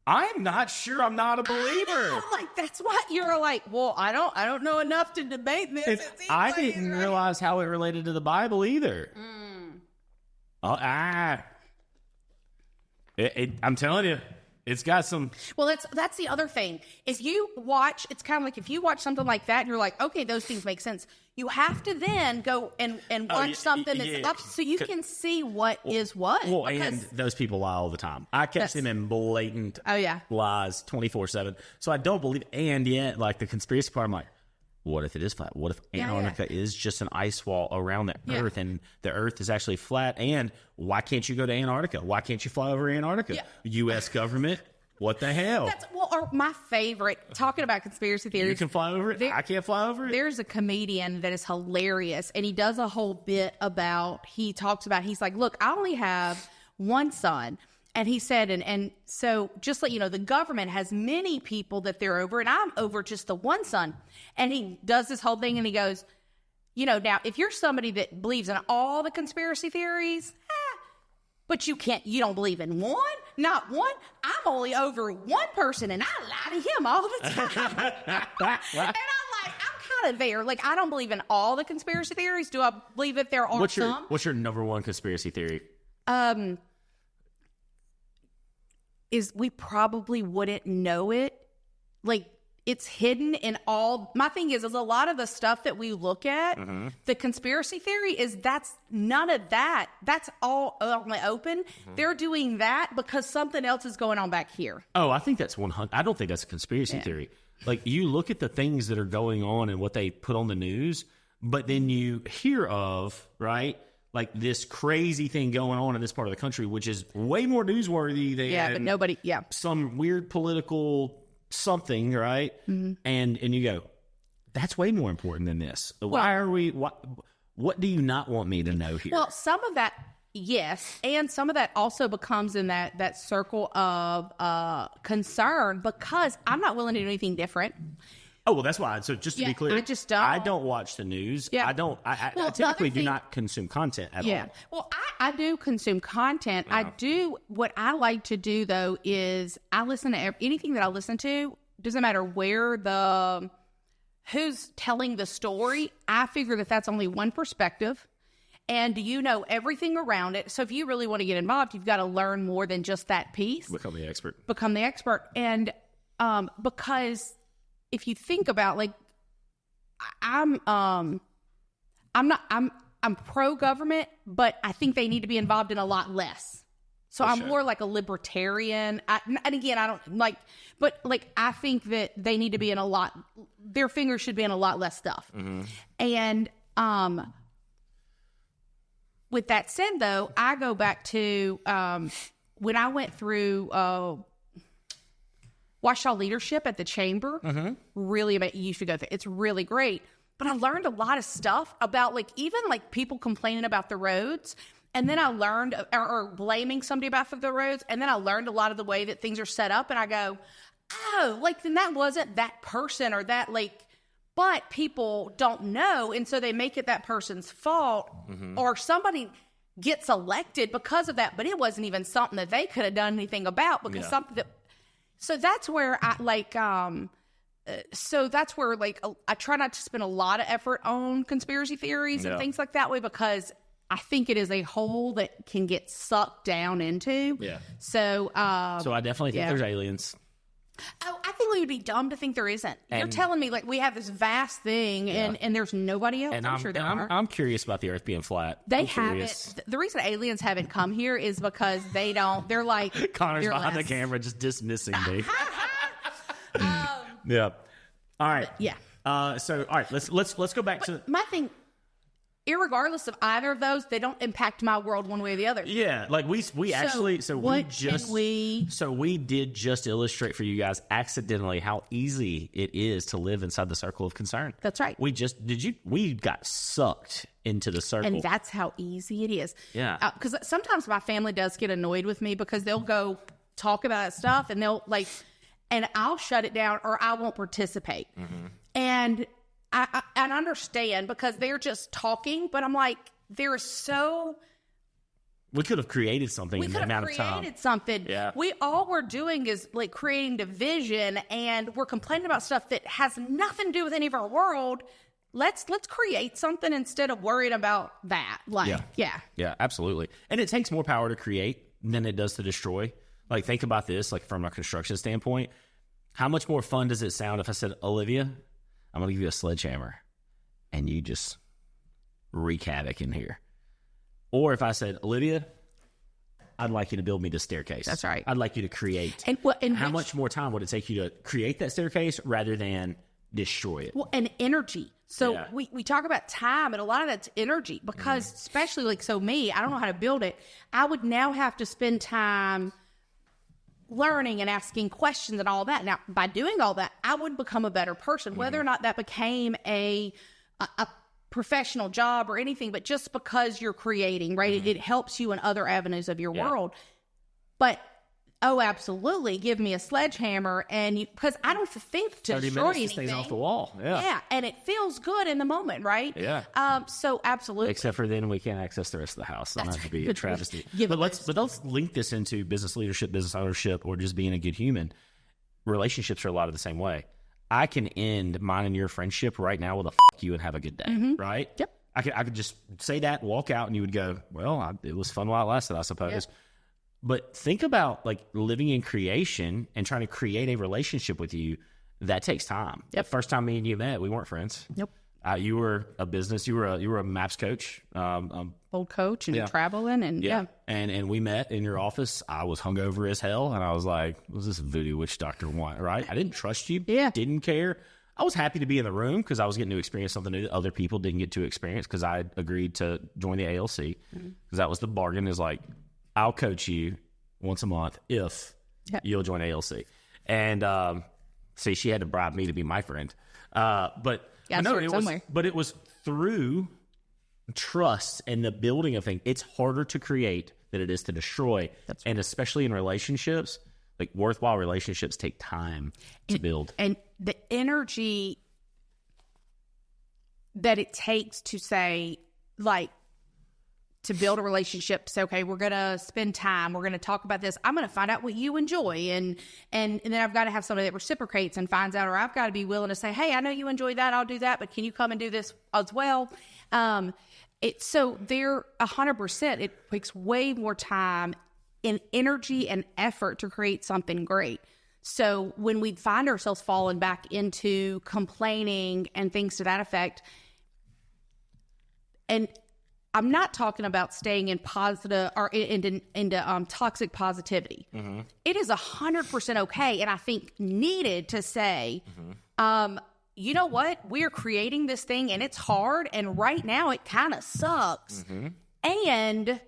I'm not sure. I'm not a believer. Like, that's what you're like. Well, I don't know enough to debate this. I didn't realize how it related to the Bible either. I'm telling you, it's got some. Well, that's the other thing. If you watch, it's kind of like if you watch something like that, and you're like, okay, those things make sense. You have to then go and watch something that's up, so you can see what is what. Well, and those people lie all the time. I catch them in blatant lies 24/7. So I don't believe. And yet, like the conspiracy part, I'm like, what if it is flat? What if Antarctica is just an ice wall around the Earth and the Earth is actually flat? And why can't you go to Antarctica? Why can't you fly over Antarctica? Yeah. U.S. government, what the hell? Or my favorite, talking about conspiracy theories. You can fly over it? I can't fly over it? There's a comedian that is hilarious, and he does a whole bit about, he's like, look, I only have one son. And he said, and so just let you know, the government has many people that they're over, and I'm over just the one son. And he does this whole thing, and he goes, now, if you're somebody that believes in all the conspiracy theories, but you don't believe in one, not one, I'm only over one person, and I lie to him all the time. And I'm kind of there. Like, I don't believe in all the conspiracy theories. Do I believe that there are some? What's your number one conspiracy theory? Is we probably wouldn't know it. Like, it's hidden in all. My thing is a lot of the stuff that we look at, the conspiracy theory that's none of that. That's all on the open. They're doing that because something else is going on back here. Oh, I think that's 100. I don't think that's a conspiracy theory. Like, you look at the things that are going on and what they put on the news, but then you hear of, right, like this crazy thing going on in this part of the country, which is way more newsworthy than but nobody, some weird political something, right? And you go, that's way more important than this. What do you not want me to know here? Well, some of that, yes, and some of that also becomes in that circle of concern because I'm not willing to do anything different. Oh, well, that's why. So just to be clear, I just don't. I don't watch the news. Yeah. I typically do not consume content at all. Well, I do consume content. I do. What I like to do, though, is I listen to anything that I listen to. Doesn't matter who's telling the story. I figure that that's only one perspective. And you know everything around it. So if you really want to get involved, you've got to learn more than just that piece. Become the expert. And because if you think about, like, I'm pro-government, but I think they need to be involved in a lot less. So I'm more like a libertarian. And again, I don't like, but like, I think that they need to be in their fingers should be in a lot less stuff. And with that said, though, I go back to when I went through Washoe leadership at the chamber. Really, you should go there. It's really great. But I learned a lot of stuff about, like, even like people complaining about the roads. And then I learned, or blaming somebody about the roads. And then I learned a lot of the way that things are set up. And I go, oh, like, then that wasn't that person or that, like, but people don't know. And so they make it that person's fault, or somebody gets elected because of that. But it wasn't even something that they could have done anything about because something that. So that's where I like, I try not to spend a lot of effort on conspiracy theories and things like that way, because I think it is a hole that can get sucked down into. Yeah. So I definitely think there's aliens. Oh, I think we would be dumb to think there isn't. You're telling me, like, we have this vast thing and there's nobody else? And I'm sure there are. I'm curious about the Earth being flat. They haven't. The reason aliens haven't come here is because they're like... Connor's behind the camera just dismissing me. Yeah. All right. So, all right, let's go back to... My thing... Irregardless of either of those, they don't impact my world one way or the other. Yeah, like we did just illustrate for you guys accidentally how easy it is to live inside the circle of concern. That's right. We got sucked into the circle. And that's how easy it is. Yeah. Because sometimes my family does get annoyed with me because they'll go talk about stuff and they'll like, and I'll shut it down or I won't participate. And I understand because they're just talking, but I'm like, we could have created something in the amount of time. We created something. Yeah. All we're doing is like creating division, and we're complaining about stuff that has nothing to do with any of our world. Let's create something instead of worrying about that. Yeah, absolutely. And it takes more power to create than it does to destroy. Like, think about this, like from a construction standpoint. How much more fun does it sound if I said, Olivia, I'm going to give you a sledgehammer and you just wreak havoc in here? Or if I said, Olivia, I'd like you to build me the staircase. That's right. I'd like you to create. And how much more time would it take you to create that staircase rather than destroy it. Well, and energy. So we talk about time, and a lot of that's energy because especially like, so me, I don't know how to build it. I would now have to spend time learning and asking questions and all that. Now, by doing all that, I would become a better person, whether or not that became a professional job or anything, but just because you're creating, right? It helps you in other avenues of your world. But absolutely, give me a sledgehammer, and because I don't think to 30 destroy minutes anything. stays off the wall. Yeah, and it feels good in the moment, right? Yeah. So absolutely. Except for then we can't access the rest of the house. That'll have to be a travesty. But let's link this into business leadership, business ownership, or just being a good human. Relationships are a lot of the same way. I can end mine and your friendship right now with a "fuck you" and have a good day, right? Yep. I could just say that, walk out, and you would go, well, it was fun while it lasted, I suppose. Yep. But think about like living in creation and trying to create a relationship with you. That takes time. Yep. The first time me and you met, we weren't friends. Nope. You were a maps coach, old coach, and traveling, and and we met in your office. I was hungover as hell, and I was like, "What's this voodoo witch doctor want?" Right? I didn't trust you. Didn't care. I was happy to be in the room because I was getting to experience something new that other people didn't get to experience because I agreed to join the ALC because that was the bargain. Is like, I'll coach you once a month if you'll join ALC. And see, she had to bribe me to be my friend, but. Yeah, no, it was through trust and the building of things. It's harder to create than it is to destroy. And especially in relationships, like worthwhile relationships take time to build. And the energy that it takes to say, like, to build a relationship, say, okay, we're going to spend time. We're going to talk about this. I'm going to find out what you enjoy. And then I've got to have somebody that reciprocates and finds out, or I've got to be willing to say, hey, I know you enjoy that. I'll do that. But can you come and do this as well? So there 100%, it takes way more time and energy and effort to create something great. So when we find ourselves falling back into complaining and things to that effect, and I'm not talking about staying in positive or into toxic positivity. It is 100% okay, and I think needed to say, you know what? We're creating this thing, and it's hard, and right now it kind of sucks. And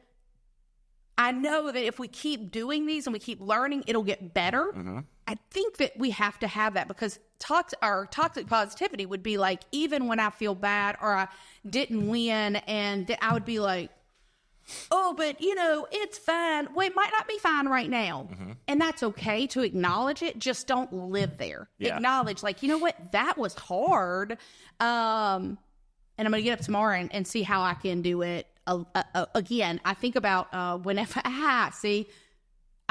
I know that if we keep doing these and we keep learning, it'll get better. I think that we have to have that because toxic positivity would be like, even when I feel bad or I didn't win, and I would be like, oh, but it's fine. Well, it might not be fine right now. And that's okay to acknowledge it. Just don't live there. Acknowledge, like, you know what? That was hard. And I'm going to get up tomorrow and see how I can do it again. I think about whenever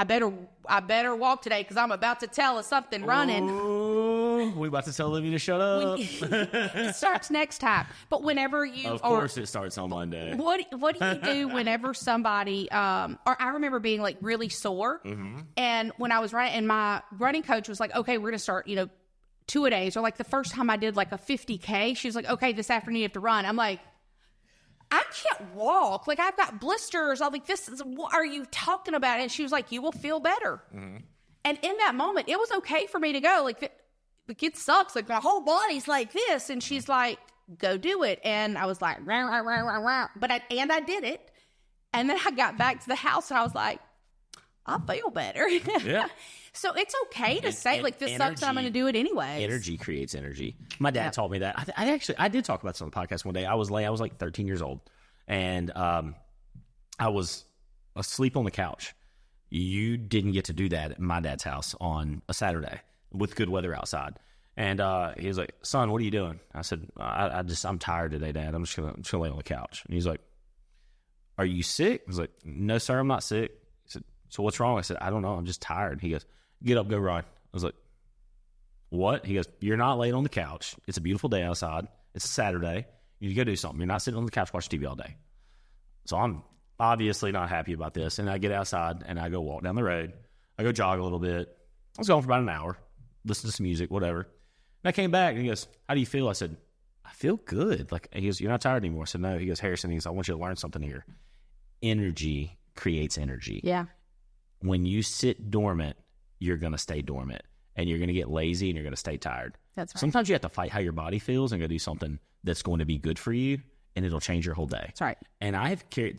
I better walk today because I'm about to tell us something running. Oh, we about to tell Olivia to shut up. It starts next time. But whenever you... Of course it starts on Monday. What do you do whenever somebody... or I remember being like really sore. And when I was running, and my running coach was like, okay, we're going to start, 2-a-days. Or like the first time I did like a 50K, she was like, okay, this afternoon you have to run. I'm like, I can't walk. Like, I've got blisters. I'm like, what are you talking about? And she was like, you will feel better. And in that moment, it was okay for me to go. Like, it sucks. Like, my whole body's like this. And she's like, go do it. And I was like, rah, rah, rah, rah, rah. But I did it. And then I got back to the house and I was like, I feel better. Yeah. So it's okay to say, like, this sucks, I'm going to do it anyway. Energy creates energy. My dad taught me that. I did talk about this on the podcast one day. I was like 13 years old, and I was asleep on the couch. You didn't get to do that at my dad's house on a Saturday with good weather outside. And he was like, son, what are you doing? I said, I'm tired today, Dad. I'm just gonna lay on the couch. And he's like, are you sick? I was like, no, sir, I'm not sick. He said, so what's wrong? I said, I don't know. I'm just tired. He goes, get up, go run. I was like, what? He goes, you're not laying on the couch. It's a beautiful day outside. It's a Saturday. You need to go do something. You're not sitting on the couch watching TV all day. So I'm obviously not happy about this. And I get outside and I go walk down the road. I go jog a little bit. I was going for about an hour, listen to some music, whatever. And I came back and he goes, how do you feel? I said, I feel good. Like, he goes, you're not tired anymore. I said, no. He goes, Harrison, I want you to learn something here. Energy creates energy. Yeah. When you sit dormant, you're going to stay dormant, and you're going to get lazy, and you're going to stay tired. That's right. Sometimes you have to fight how your body feels and go do something that's going to be good for you, and it'll change your whole day. That's right. And I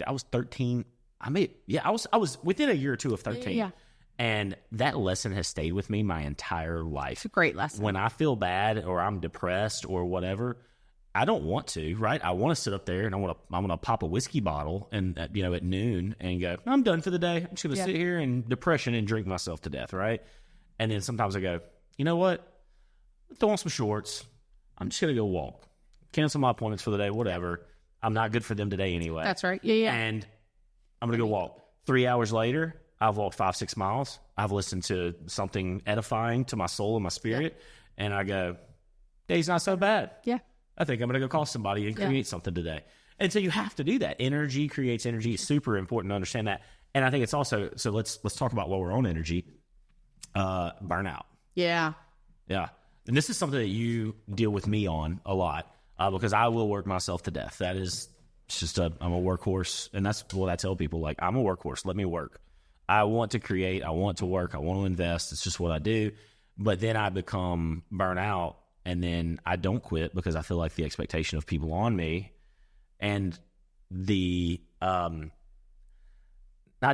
was 13. I was within a year or two of 13. Yeah. And that lesson has stayed with me my entire life. It's a great lesson. When I feel bad or I'm depressed or whatever, I don't want to, right? I want to sit up there and I'm gonna pop a whiskey bottle and at noon and go, I'm done for the day. I'm just gonna sit here in depression and drink myself to death, right? And then sometimes I go, you know what? Throw on some shorts. I'm just gonna go walk. Cancel my appointments for the day, whatever. I'm not good for them today anyway. That's right. Yeah. And I'm gonna go walk. 3 hours later, I've walked 5-6 miles. I've listened to something edifying to my soul and my spirit. Yeah. And I go, day's not so bad. Yeah. I think I'm going to go call somebody and create something today. And so you have to do that. Energy creates energy. It's super important to understand that. And I think it's also, so let's talk about while we're on energy, burnout. Yeah. Yeah. And this is something that you deal with me on a lot because I will work myself to death. That is just I'm a workhorse. And that's what I tell people. Like, I'm a workhorse. Let me work. I want to create. I want to work. I want to invest. It's just what I do. But then I become burnout, and then I don't quit because I feel like the expectation of people on me and the not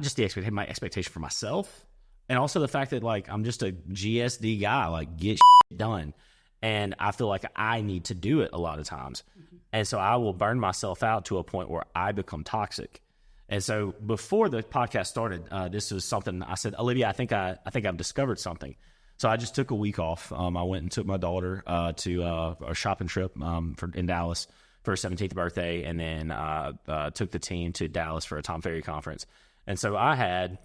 just the expectation, my expectation for myself, and also the fact that like I'm just a GSD guy, like get shit done. And I feel like I need to do it a lot of times. Mm-hmm. And so I will burn myself out to a point where I become toxic. And so before the podcast started, this was something I said, Olivia, I think I've discovered something. So I just took a week off. I went and took my daughter to a shopping trip in Dallas for her 17th birthday, and then took the team to Dallas for a Tom Ferry conference. And so I had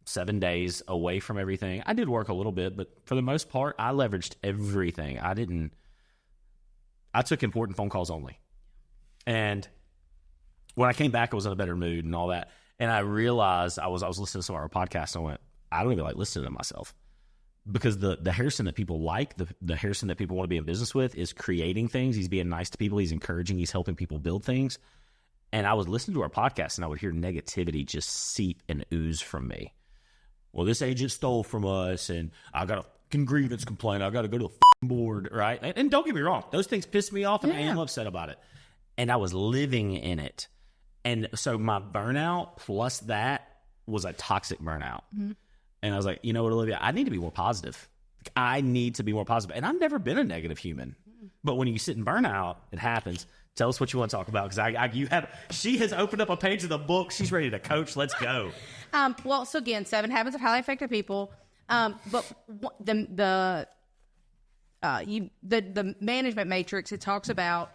7 days away from everything. I did work a little bit, but for the most part, I leveraged everything. I took important phone calls only. And when I came back, I was in a better mood and all that. And I realized I was listening to some of our podcasts, and I went, I don't even like listening to myself. Because the Harrison that people like, the Harrison that people want to be in business with is creating things. He's being nice to people. He's encouraging. He's helping people build things. And I was listening to our podcast, and I would hear negativity just seep and ooze from me. Well, this agent stole from us, and I got a fucking grievance complaint. I got to go to a fucking board, right? And don't get me wrong. Those things piss me off, and I am upset about it. And I was living in it. And so my burnout plus that was a toxic burnout. Mm-hmm. And I was like, you know what, Olivia, I need to be more positive. I need to be more positive. And I've never been a negative human. But when you sit in burnout, it happens. Tell us what you want to talk about. Because she has opened up a page of the book. She's ready to coach. Let's go. Well, so again, 7 Habits of Highly Effective People. But the management matrix, it talks about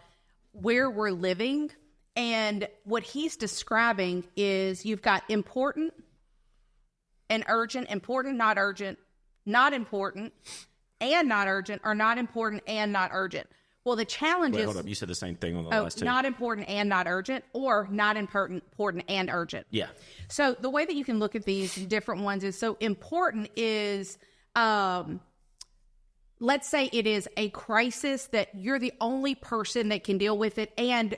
where we're living. And what he's describing is you've got important and urgent, important, not urgent, not important, and not urgent, or not important and not urgent. Well, the challenge is... hold up. You said the same thing on the last two. Not important and not urgent, or not important and urgent. Yeah. So the way that you can look at these different ones is, so important is, let's say it is a crisis that you're the only person that can deal with it, and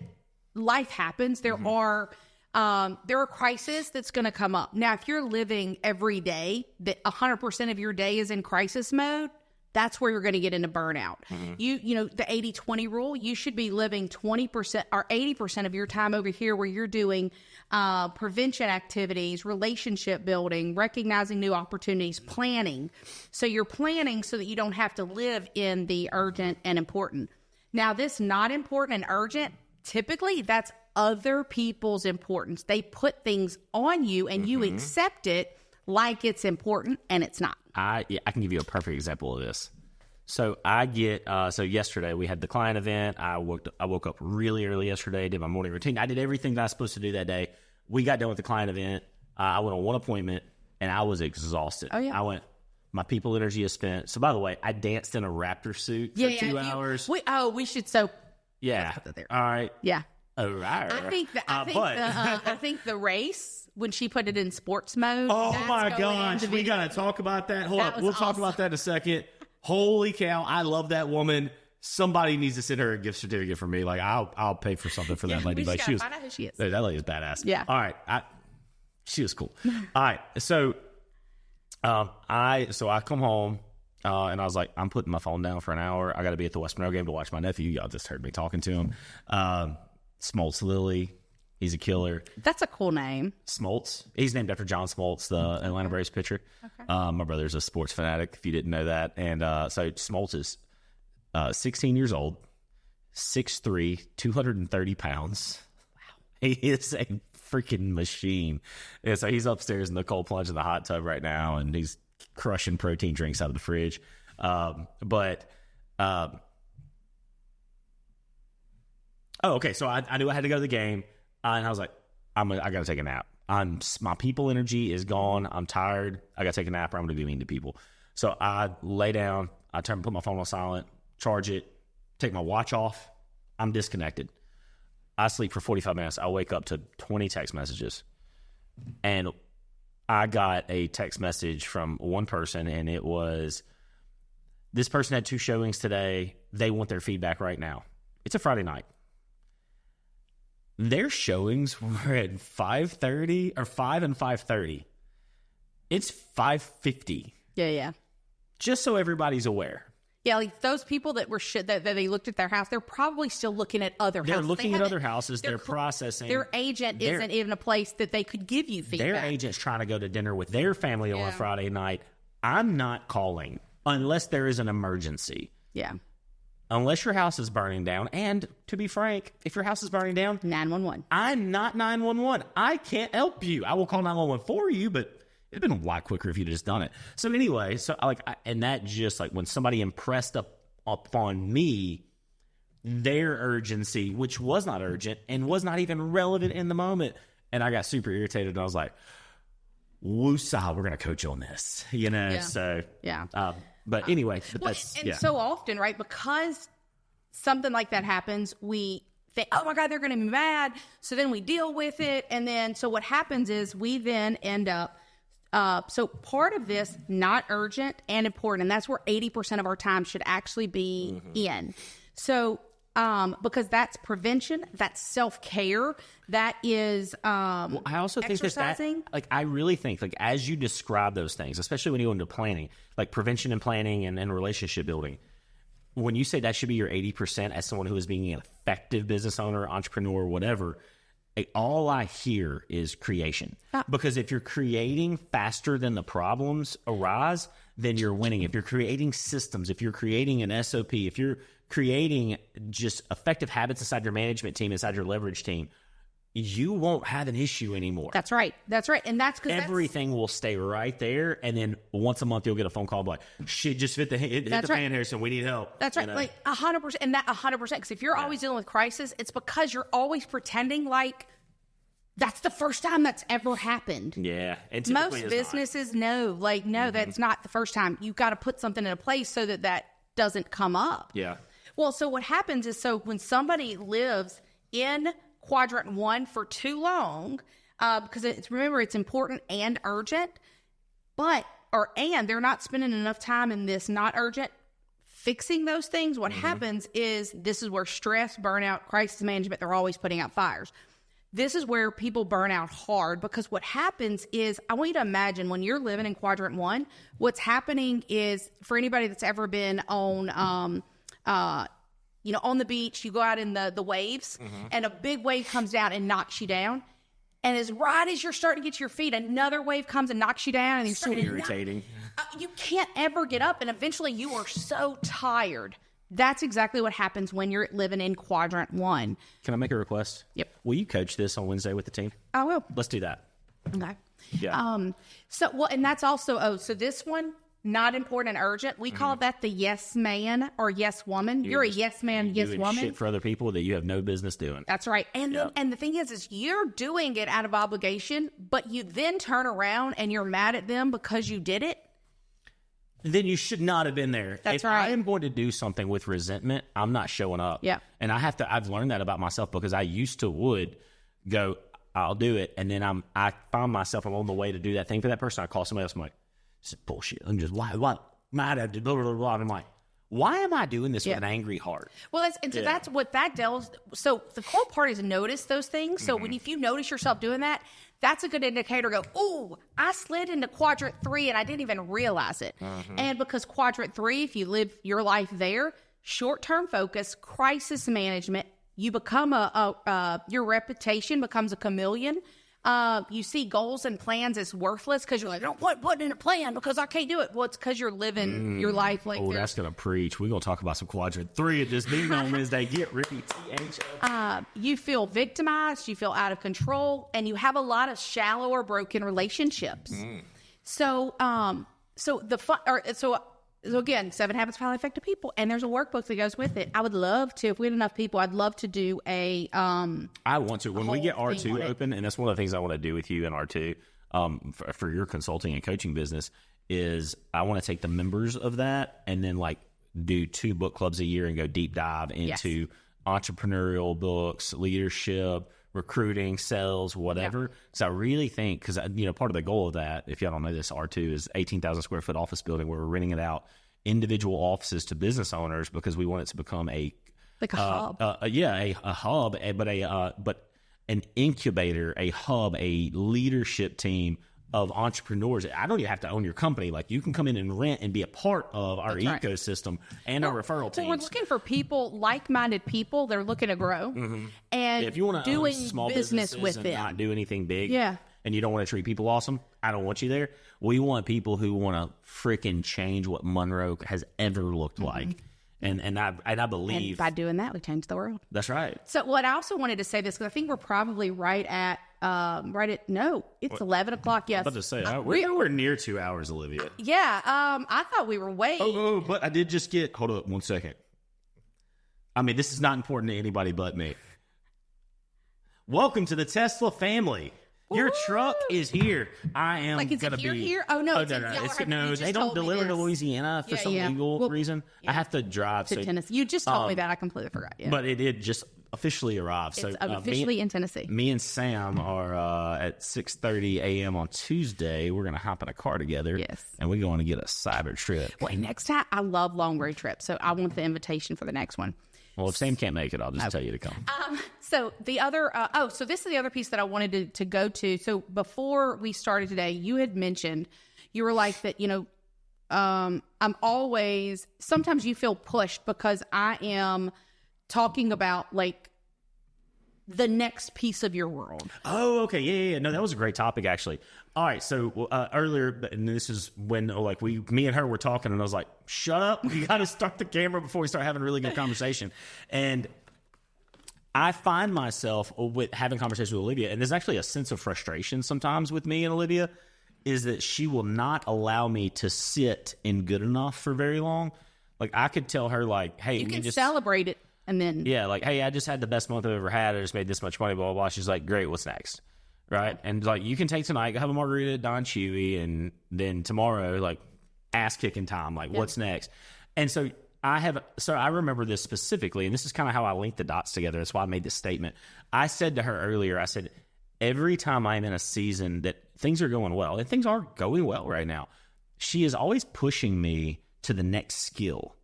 life happens. There are crises that's going to come up. Now, if you're living every day that 100% of your day is in crisis mode, that's where you're going to get into burnout. Mm-hmm. You know, the 80-20 rule, you should be living 20% or 80% of your time over here where you're doing prevention activities, relationship building, recognizing new opportunities, planning. So you're planning so that you don't have to live in the urgent and important. Now, this not important and urgent, typically that's other people's importance. They put things on you and you accept it like it's important, and it's not. I can give you a perfect example of this. So I get yesterday we had the client event. I woke up really early yesterday, did my morning routine. I did everything that I was supposed to do that day. We got done with the client event. I went on one appointment, and I was exhausted. Oh, yeah. I went, my people energy is spent. So by the way, I danced in a Raptor suit for 2 hours. We should so. Yeah. Put that there. All right. Yeah. All right. I think the race, when she put it in sports mode. Oh my gosh, we got to talk about that. Hold up. We'll talk about that in a second. Holy cow. I love that woman. Somebody needs to send her a gift certificate for me. Like, I'll pay for something for that lady. We Like, find out who she is. That lady is badass. Yeah. All right. She was cool. All right. So, I come home And I was like, I'm putting my phone down for an hour. I got to be at the West Monroe game to watch my nephew. Y'all just heard me talking to him. Smoltz Lilly. He's a killer. That's a cool name. Smoltz. He's named after John Smoltz, the Atlanta Braves pitcher. Okay. My brother's a sports fanatic, if you didn't know that. And so Smoltz is 16 years old, 6'3", 230 pounds. Wow. He is a freaking machine. And so he's upstairs in the cold plunge in the hot tub right now, and he's crushing protein drinks out of the fridge. Okay. So I knew I had to go to the game. And I was like, I got to take a nap. My people energy is gone. I'm tired. I got to take a nap or I'm going to be mean to people. So I lay down. I put my phone on silent, charge it, take my watch off. I'm disconnected. I sleep for 45 minutes. I wake up to 20 text messages. And I got a text message from one person, and it was, this person had 2 showings today. They want their feedback right now. It's a Friday night. Their showings were at 5:30 or 5 and 5:30. It's 5:50. Yeah. Just so everybody's aware. Yeah, like those people that were that they looked at their house, they're probably still looking at other houses. They're looking at other houses. They're processing. Their agent isn't even a place that they could give you feedback. Their agent's trying to go to dinner with their family on a Friday night. I'm not calling unless there is an emergency. Yeah. Unless your house is burning down. And to be frank, if your house is burning down, 911. I'm not 911. I can't help you. I will call 911 for you, but it'd been a lot quicker if you'd just done it. So anyway, and that just like when somebody impressed upon me their urgency, which was not urgent and was not even relevant in the moment, and I got super irritated, and I was like, woosah, we're going to coach you on this, Yeah. So yeah. But anyway, so often, right, because something like that happens, we think, oh my God, they're going to be mad. So then we deal with it. And then, so what happens is we then end up, so part of this, not urgent and important. And that's where 80% of our time should actually be in. So, because that's prevention, that's self-care, that is well, I also think exercising. I really think, as you describe those things, especially when you go into planning, like prevention and planning and relationship building, when you say that should be your 80% as someone who is being an effective business owner, entrepreneur, whatever, all I hear is creation. Because if you're creating faster than the problems arise, then you're winning. If you're creating systems, if you're creating an SOP, if you're creating just effective habits inside your management team, inside your leverage team, you won't have an issue anymore. That's right. And that's because everything will stay right there. And then once a month, you'll get a phone call like, shit, just hit the fan, Harrison. We need help. That's right. Like 100%. And that 100%. Because if you're always dealing with crisis, it's because you're always pretending like that's the first time that's ever happened. Yeah. And most businesses know, that's not the first time. You've got to put something in a place so that doesn't come up. Yeah. Well, so what happens is, so when somebody lives in quadrant 1 for too long, because remember, it's important and urgent, and they're not spending enough time in this not urgent, fixing those things. What happens is, this is where stress, burnout, crisis management, they're always putting out fires. This is where people burn out hard, because what happens is, I want you to imagine when you're living in quadrant 1, what's happening is, for anybody that's ever been on, on the beach, you go out in the waves, and a big wave comes down and knocks you down. And as you're starting to get to your feet, another wave comes and knocks you down, and you're so irritating. You can't ever get up, and eventually you are so tired. That's exactly what happens when you're living in quadrant 1. Can I make a request? Yep. Will you coach this on Wednesday with the team? I will. Let's do that. Okay. Yeah. And that's also, so this one, not important and urgent. We call that the yes man or yes woman. You're a yes man, yes woman. Shit for other people that you have no business doing. That's right. And and the thing is you're doing it out of obligation, but you then turn around and you're mad at them because you did it. Then you should not have been there. That's right. If I am going to do something with resentment, I'm not showing up. Yeah. And I've learned that about myself, because I used to would go, I'll do it. And then I found myself, I'm on the way to do that thing for that person. I call somebody else. I'm like, this is bullshit. I'm just, why mad at you, blah, blah, blah. I'm like, why am I doing this with an angry heart? Well, that's what that tells. So the cool part is notice those things. So if you notice yourself doing that, that's a good indicator. Go, oh, I slid into quadrant 3 and I didn't even realize it. And because quadrant 3, if you live your life there, short-term focus, crisis management, you become your reputation becomes a chameleon. You see goals and plans as worthless because you're like, I don't want put in a plan because I can't do it. Well, it's because you're living your life like that's going to preach. We're going to talk about some quadrant 3 at this meeting on Wednesday. Get ready, THLT. You feel victimized, you feel out of control, and you have a lot of shallow or broken relationships. So again, 7 Habits of Highly Effective People, and there's a workbook that goes with it. I would love to, if we had enough people, I'd love to do I want to. When we get R2 open, and that's one of the things I want to do with you in R2 for your consulting and coaching business, is I want to take the members of that and then like do 2 book clubs a year and go deep dive into entrepreneurial books, leadership, recruiting, sales, whatever. So I really think, because part of the goal of that, if y'all don't know this, R2 is 18,000 square foot office building where we're renting it out individual offices to business owners because we want it to become a hub. A hub, but an incubator, a hub, a leadership team of entrepreneurs. I don't even have to own your company. Like, you can come in and rent and be a part of our ecosystem and our referral teams. We're looking for people, like-minded people. They're looking to grow. And if you want to doing own small business with and them, not do anything big, and you don't want to treat people awesome, I don't want you there. We want people who want to freaking change what Monroe has ever looked like. And I believe, and by doing that, we change the world. That's right. So what I also wanted to say this, because I think we're probably right at it's 11 o'clock. Yes. I was about to say, we're near 2 hours, Olivia. Yeah. I thought we were way. But I did just hold up 1 second. I mean, this is not important to anybody but me. Welcome to the Tesla family. Your truck is here. I am going to be here. Oh no, no. They don't deliver to Louisiana for some legal reason. I have to drive to Tennessee. You just told me that. I completely forgot. Yeah. But it did just officially arrive. It's officially in Tennessee. Me and Sam are at 6:30 a.m. on Tuesday. We're going to hop in a car together. Yes. And we're going to get a cyber trip. Well, next time, I love long road trips, so I want the invitation for the next one. Well, if Sam can't make it, I'll just tell you to come. So the other, so this is the other piece that I wanted to go to. So before we started today, you had mentioned, you were like that, I'm always, sometimes you feel pushed because I am talking about like the next piece of your world. Oh, okay. Yeah. No, that was a great topic, actually. All right. So earlier, and this is when me and her were talking, and I was like, shut up. We got to start the camera before we start having a really good conversation. And I find myself with having conversations with Olivia, and there's actually a sense of frustration sometimes with me and Olivia, is that she will not allow me to sit in good enough for very long. Like, I could tell her, like, hey, you can just celebrate it. And then, like, hey, I just had the best month I've ever had. I just made this much money, blah, blah, blah. She's like, great, what's next? Right? And, like, you can take tonight, go have a margarita at Don Chewy, and then tomorrow, like, ass-kicking time. Like, what's next? And so I remember this specifically, and this is kind of how I linked the dots together. That's why I made this statement. I said to her earlier, I said, every time I'm in a season that things are going well, and things are going well right now, she is always pushing me to the next skill.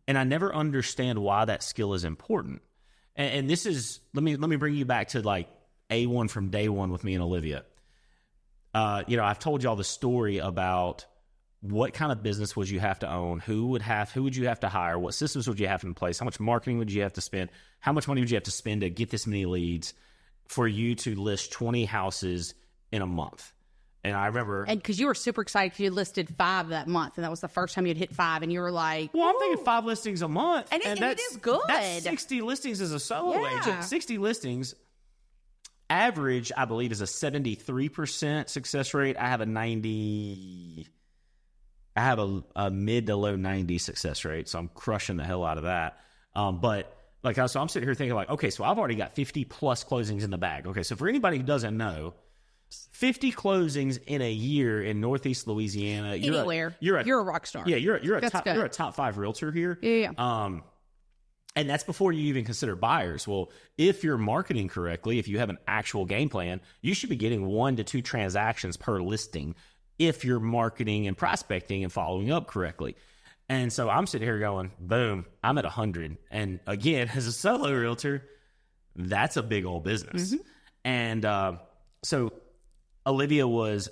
And I never understand why that skill is important. And this is, let me bring you back to like A1 from day one with me and Olivia. I've told y'all the story about what kind of business would you have to own, who would you have to hire, what systems would you have in place, how much marketing would you have to spend, how much money would you have to spend to get this many leads for you to list 20 houses in a month. And I remember... And because you were super excited because you listed 5 that month, and that was the first time you'd hit 5, and you were like... Well, I'm thinking 5 listings a month. And it is good. That's 60 listings as a solo agent. 60 listings, average, I believe, is a 73% success rate. I have a mid to low 90 success rate, so I'm crushing the hell out of that. But... so I'm sitting here thinking like, okay, so I've already got 50 plus closings in the bag. Okay, so for anybody who doesn't know, 50 closings in a year in Northeast Louisiana. Anywhere. You're a rock star. Yeah, you're a top 5 realtor here. Yeah. And that's before you even consider buyers. Well, if you're marketing correctly, if you have an actual game plan, you should be getting 1 to 2 transactions per listing if you're marketing and prospecting and following up correctly. And so I'm sitting here going, boom, I'm at 100. And again, as a solo realtor, that's a big old business. And so Olivia was,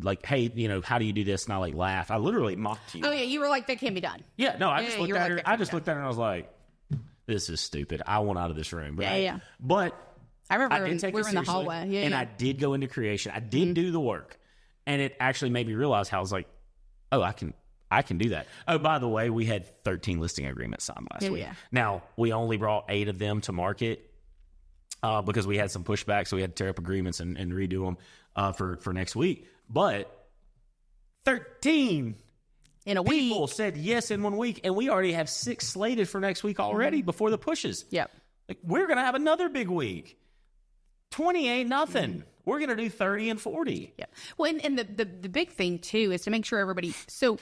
like, hey, how do you do this? And I like laugh. I literally mocked you. Oh yeah, you were like, that can't be done. Yeah, no, I just looked at her. I just looked at her and I was like, this is stupid. I want out of this room. But But I remember we were in the hallway. And I did go into creation. I did do the work. And it actually made me realize how I was like, oh, I can do that. Oh, by the way, we had 13 listing agreements signed last week. Now, we only brought 8 of them to market because we had some pushback, so we had to tear up agreements and redo them for next week. But 13 in a week. People said yes in 1 week, and we already have 6 slated for next week already before the pushes. Yep. Like, we're going to have another big week. 20 ain't nothing. We're going to do 30 and 40. Yeah. Well, and the big thing, too, is to make sure everybody... So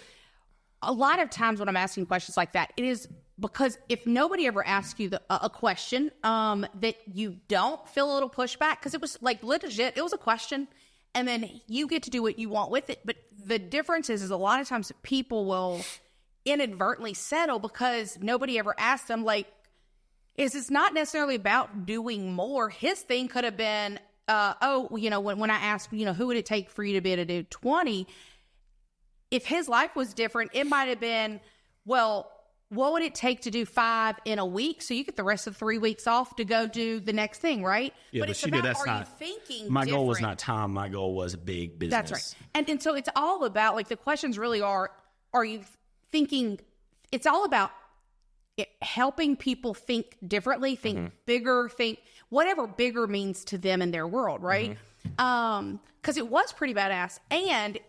a lot of times when I'm asking questions like that, it is because if nobody ever asks you a question that you don't feel a little pushback, because it was like legit, it was a question, and then you get to do what you want with it. But the difference is a lot of times people will inadvertently settle because nobody ever asked them, like, it's not necessarily about doing more. His thing could have been, when I asked, who would it take for you to be able to do 20? If his life was different, it might have been, well, what would it take to do 5 in a week so you get the rest of 3 weeks off to go do the next thing, right? Yeah, but it's she about, that's are not, you thinking my different? goal was not time. My goal was big business. That's right. And so it's all about, like, the questions really are you thinking, it's all about helping people think differently, think bigger, think whatever bigger means to them in their world, right? Because it was pretty badass. And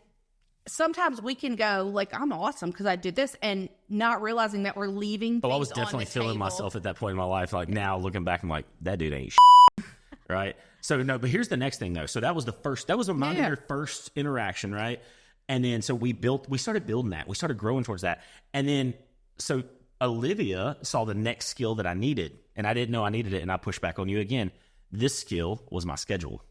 sometimes we can go like, I'm awesome because I did this, and not realizing that we're leaving things I was definitely on the feeling table. myself at that point in my life. Like, now looking back, I'm like, that dude ain't right? So no, but here's the next thing though. So that was my very first interaction, right? And then so we started building that. We started growing towards that. And then so Olivia saw the next skill that I needed, and I didn't know I needed it, and I pushed back on you again. This skill was my schedule.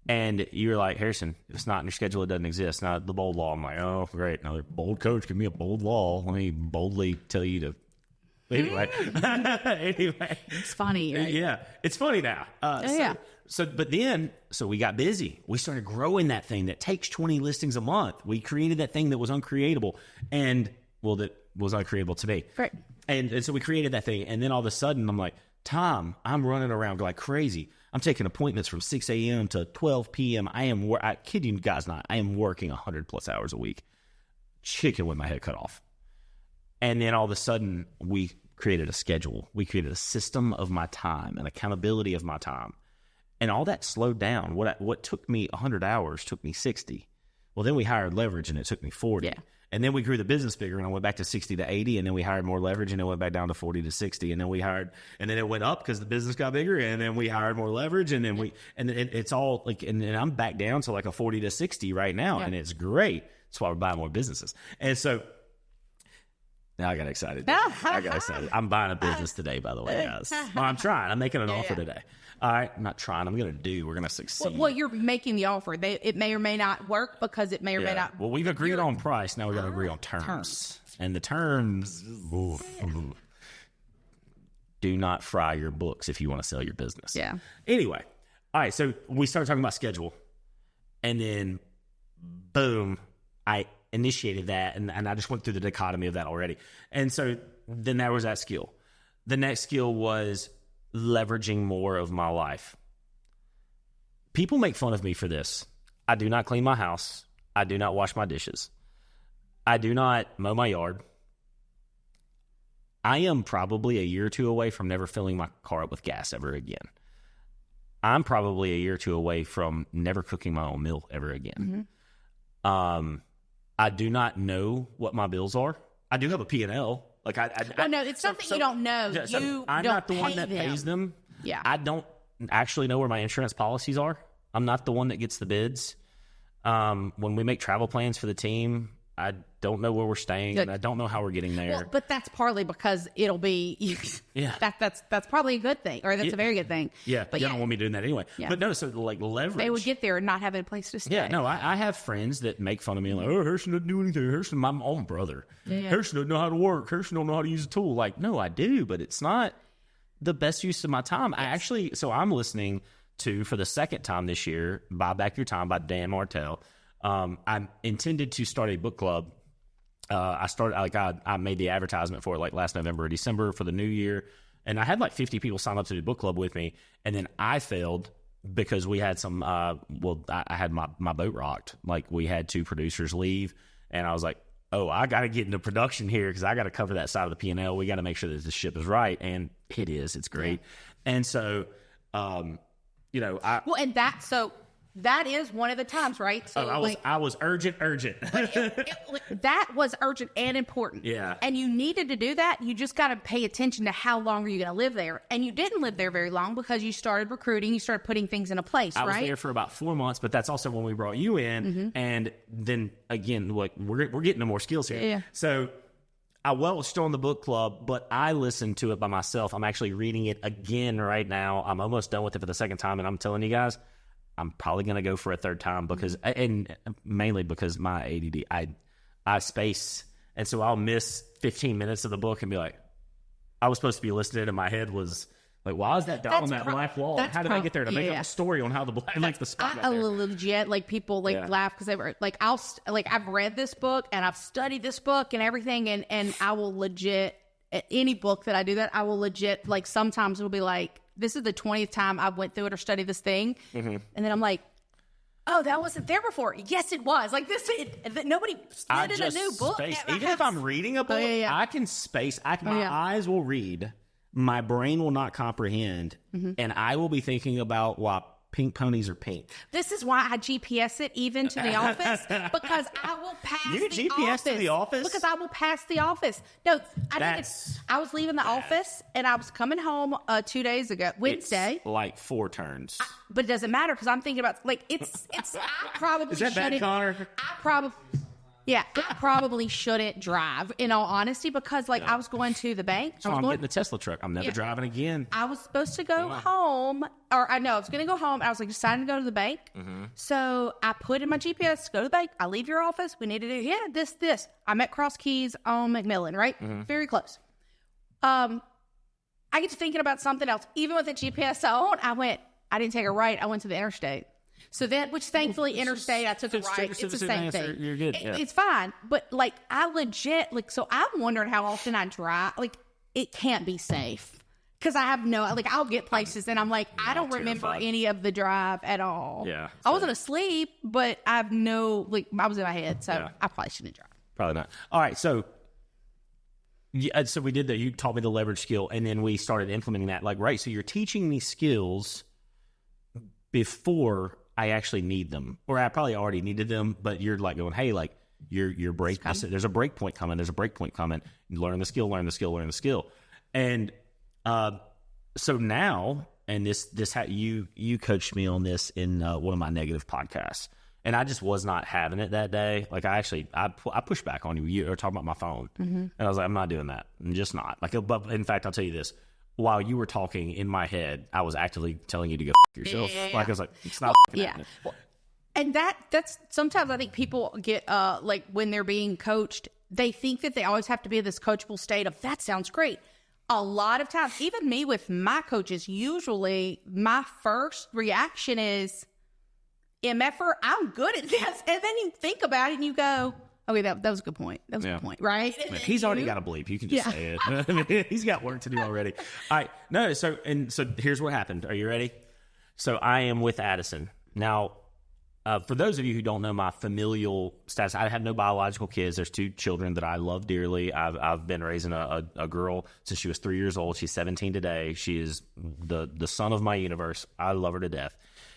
And you're like, Harrison, if it's not in your schedule, it doesn't exist. Now, the bold law, I'm like, oh, great. Another bold coach, give me a bold law. Let me boldly tell you to... Anyway. It's funny, right? Yeah. It's funny now. So we got busy. We started growing that thing that takes 20 listings a month. We created that thing that was uncreatable. And, that was uncreatable to me. Right. And so we created that thing. And then all of a sudden, I'm like, Tom, I'm running around like crazy. I'm taking appointments from 6 a.m. to 12 p.m. I kid you guys not, I am working 100 plus hours a week. Chicken with my head cut off. And then all of a sudden, we created a schedule. We created a system of my time, an accountability of my time. And all that slowed down. What took me 100 hours took me 60. Well, then we hired leverage, and it took me 40. Yeah. And then we grew the business bigger, and I went back to 60 to 80, and then we hired more leverage, and it went back down to 40 to 60, and then and then it went up because the business got bigger, and then we hired more leverage, and then it's all like, and I'm back down to like a 40 to 60 right now, and it's great. That's why we're buying more businesses. And so now I got excited. I'm buying a business today, by the way, guys. Well, I'm trying. I'm making an offer today. All right, I'm not trying. I'm going to do. We're going to succeed. Well, you're making the offer. It may or may not work because it may or may not. Well, we've agreed on price. Now we got to agree on terms. And the terms, do not fry your books if you want to sell your business. Yeah. Anyway, all right. So we started talking about schedule, and then boom, I initiated that, and I just went through the dichotomy of that already. And so then there was that skill. The next skill was leveraging more of my life. People make fun of me for this. I do not clean my house. I do not wash my dishes. I do not mow my yard. I am probably a year or two away from never filling my car up with gas ever again. I'm probably a year or two away from never cooking my own meal ever again. I do not know what my bills are. I do have a P&L. Like no, it's something you don't know. I'm not the one that pays them. Yeah. I don't actually know where my insurance policies are. I'm not the one that gets the bids. When we make travel plans for the team, I don't know where we're staying, and I don't know how we're getting there. Well, but that's partly because it'll be that's probably a good thing, or that's a very good thing. Yeah, but you don't want me doing that anyway. Yeah. But no, so like leverage. They would get there and not have a place to stay. Yeah, no, I have friends that make fun of me like, oh, Herschel doesn't do anything. Herschel, my own brother. Yeah. Herschel doesn't know how to work. Herschel don't know how to use a tool. Like, no, I do, but it's not the best use of my time. So I'm listening to, for the second time this year, Buy Back Your Time by Dan Martell. I intended to start a book club. I made the advertisement for it like last November or December for the new year. And I had like 50 people sign up to do book club with me. And then I failed because we had some, I had my boat rocked. Like we had 2 producers leave. And I was like, oh, I got to get into production here because I got to cover that side of the P&L. We got to make sure that the ship is right. And it is. It's great. Yeah. And so, that is one of the times, right? So I was urgent. That was urgent and important. Yeah. And you needed to do that. You just got to pay attention to how long are you going to live there. And you didn't live there very long because you started recruiting. You started putting things into place, right? I was there for about 4 months, but that's also when we brought you in. Mm-hmm. And then again, like we're getting to more skills here. Yeah. So I was still in the book club, but I listened to it by myself. I'm actually reading it again right now. I'm almost done with it for the second time. And I'm telling you guys, I'm probably going to go for a third time because, and mainly because my ADD, I space. And so I'll miss 15 minutes of the book and be like, I was supposed to be listening and my head was like, why is that dot on that black wall? How did I get there to make up a story on how the black, like the spot got there? Legit, like people laugh because they were like, I've read this book and I've studied this book and everything. And I will legit, any book that I do that, I will legit, like sometimes it'll be like, this is the 20th time I went through it or studied this thing. Mm-hmm. And then I'm like, oh, that wasn't there before. Yes, it was. Like this, nobody slid in a new book. Even if I'm reading a book, I can space. My eyes will read. My brain will not comprehend. Mm-hmm. And I will be thinking about why pink ponies are pink. This is why I GPS it even to the office, because I will pass the office. You GPS to the office? Because I will pass the office. No, I was leaving the office and I was coming home 2 days ago, Wednesday. It's like 4 turns. But it doesn't matter because I'm thinking about, like, it's I probably Is that bad, Connor? I probably shouldn't drive, in all honesty, because, like, I was going to the bank. So I'm getting the Tesla truck. I'm never driving again. I was supposed to go home, I was going to go home. I was, like, deciding to go to the bank. Mm-hmm. So I put in my GPS, go to the bank. I leave your office. We need to do, this. I'm at Cross Keys on McMillan, right? Mm-hmm. Very close. I get to thinking about something else. Even with the GPS on, I didn't take a right. I went to the interstate. So then, which thankfully interstate, I took a right. It's the same thing. You're good. It's fine. But like, I legit, like, so I'm wondering how often I drive. Like, it can't be safe. Because I have I'll get places and I'm like, I don't remember any of the drive at all. Yeah. I wasn't asleep, but I was in my head. So I probably shouldn't drive. Probably not. All right. So we did that. You taught me the leverage skill and then we started implementing that. Like, right. So you're teaching me skills before I actually need them, or I probably already needed them, but you're like going, hey, like your break, there's a break point coming. You learn the skill. And, so now, and this, how you coached me on this in, one of my negative podcasts, and I just was not having it that day. Like I pushed back on you. You were talking about my phone, mm-hmm. and I was like, I'm not doing that. I'm just not. Like, but in fact, I'll tell you this. While you were talking in my head, I was actively telling you to go yourself. Yeah. Like I was like, it's not happening. Well, and that's sometimes I think people get like when they're being coached, they think that they always have to be in this coachable state of that sounds great. A lot of times, even me with my coaches, usually my first reaction is, MFer, I'm good at this. And then you think about it and you go, okay, that was a good point. That was a good point, right? Man, he's already got a bleep. You can just say it. I mean, he's got work to do already. All right. No, so here's what happened. Are you ready? So I am with Addison. Now, for those of you who don't know my familial status, I have no biological kids. There's 2 children that I love dearly. I've been raising a girl since she was 3 years old. She's 17 today. She is the sun of my universe. I love her to death.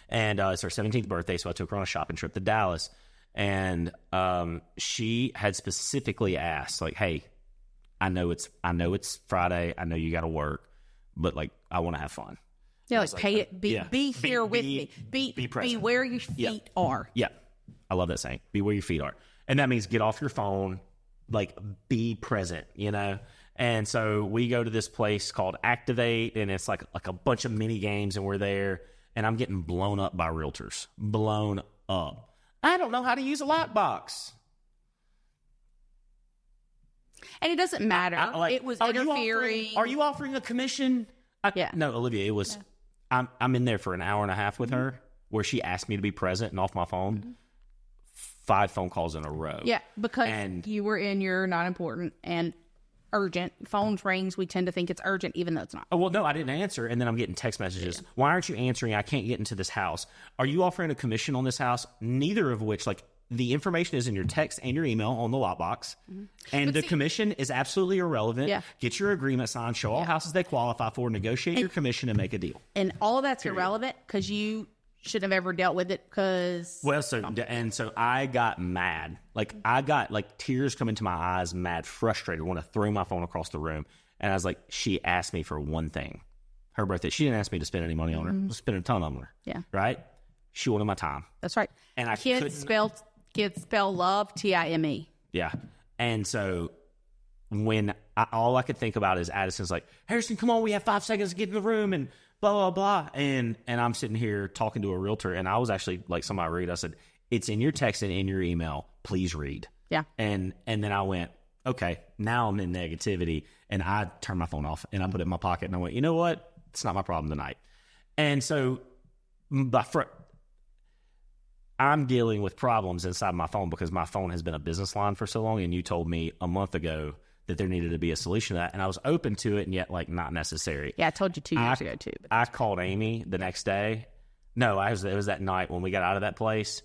And it's her 17th birthday, so I took her on a shopping trip to Dallas. And she had specifically asked, like, "Hey, I know it's Friday. I know you got to work, but like, I want to have fun." Yeah, like pay it. Be here with me. Be present. Be where your feet are. Yeah, I love that saying. Be where your feet are. And that means get off your phone, like be present, you know? And so we go to this place called Activate, and it's like a bunch of mini games, and we're there, and I'm getting blown up by realtors. Blown up. I don't know how to use a lockbox. And it doesn't matter. It was interfering. Are you offering a commission? Yeah. No, Olivia, it was, I'm in there for an hour and a half with her where she asked me to be present and off my phone. 5 phone calls in a row. Yeah, because you were in your not important and urgent. Phones rings, we tend to think it's urgent even though it's not. Oh, well, no, I didn't answer. And then I'm getting text messages. Yeah. Why aren't you answering? I can't get into this house. Are you offering a commission on this house? Neither of which, like, the information is in your text and your email on the lockbox. And the commission is absolutely irrelevant. Yeah. Get your agreement signed, show all houses they qualify for, negotiate your commission, and make a deal. And all of that's irrelevant because you shouldn't have ever dealt with it because... Well, so I got mad. Like, I got, like, tears coming to my eyes, mad, frustrated, want to throw my phone across the room. And I was like, she asked me for one thing. Her birthday. She didn't ask me to spend any money on her. I was spending a ton on her. Yeah. Right? She wanted my time. That's right. And I kids spell love, Time. Yeah. And so when all I could think about is Addison's like, Harrison, come on, we have 5 seconds to get in the room, and blah, blah, blah. And I'm sitting here talking to a realtor, and I was actually like, somebody read, I said, it's in your text and in your email. Please read. Yeah. And then I went, okay, now I'm in negativity. And I turned my phone off and I put it in my pocket and I went, you know what? It's not my problem tonight. And so I'm dealing with problems inside my phone because my phone has been a business line for so long. And you told me a month ago that there needed to be a solution to that. And I was open to it and yet, like, not necessary. Yeah, I told you 2 years ago, too. But I called Amy the next day. No, it was that night when we got out of that place.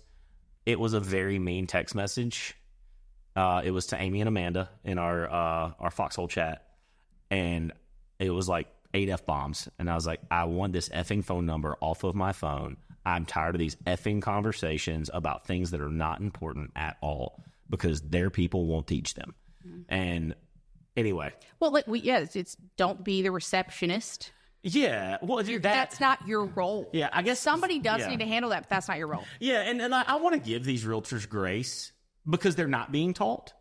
It was a very mean text message. It was to Amy and Amanda in our Foxhole chat. And it was like 8 F-bombs. And I was like, I want this effing phone number off of my phone. I'm tired of these effing conversations about things that are not important at all because their people won't teach them. And anyway. Well, it's don't be the receptionist. Yeah. Well, that's not your role. Yeah, I guess somebody does need to handle that, but that's not your role. Yeah, and I want to give these realtors grace because they're not being taught.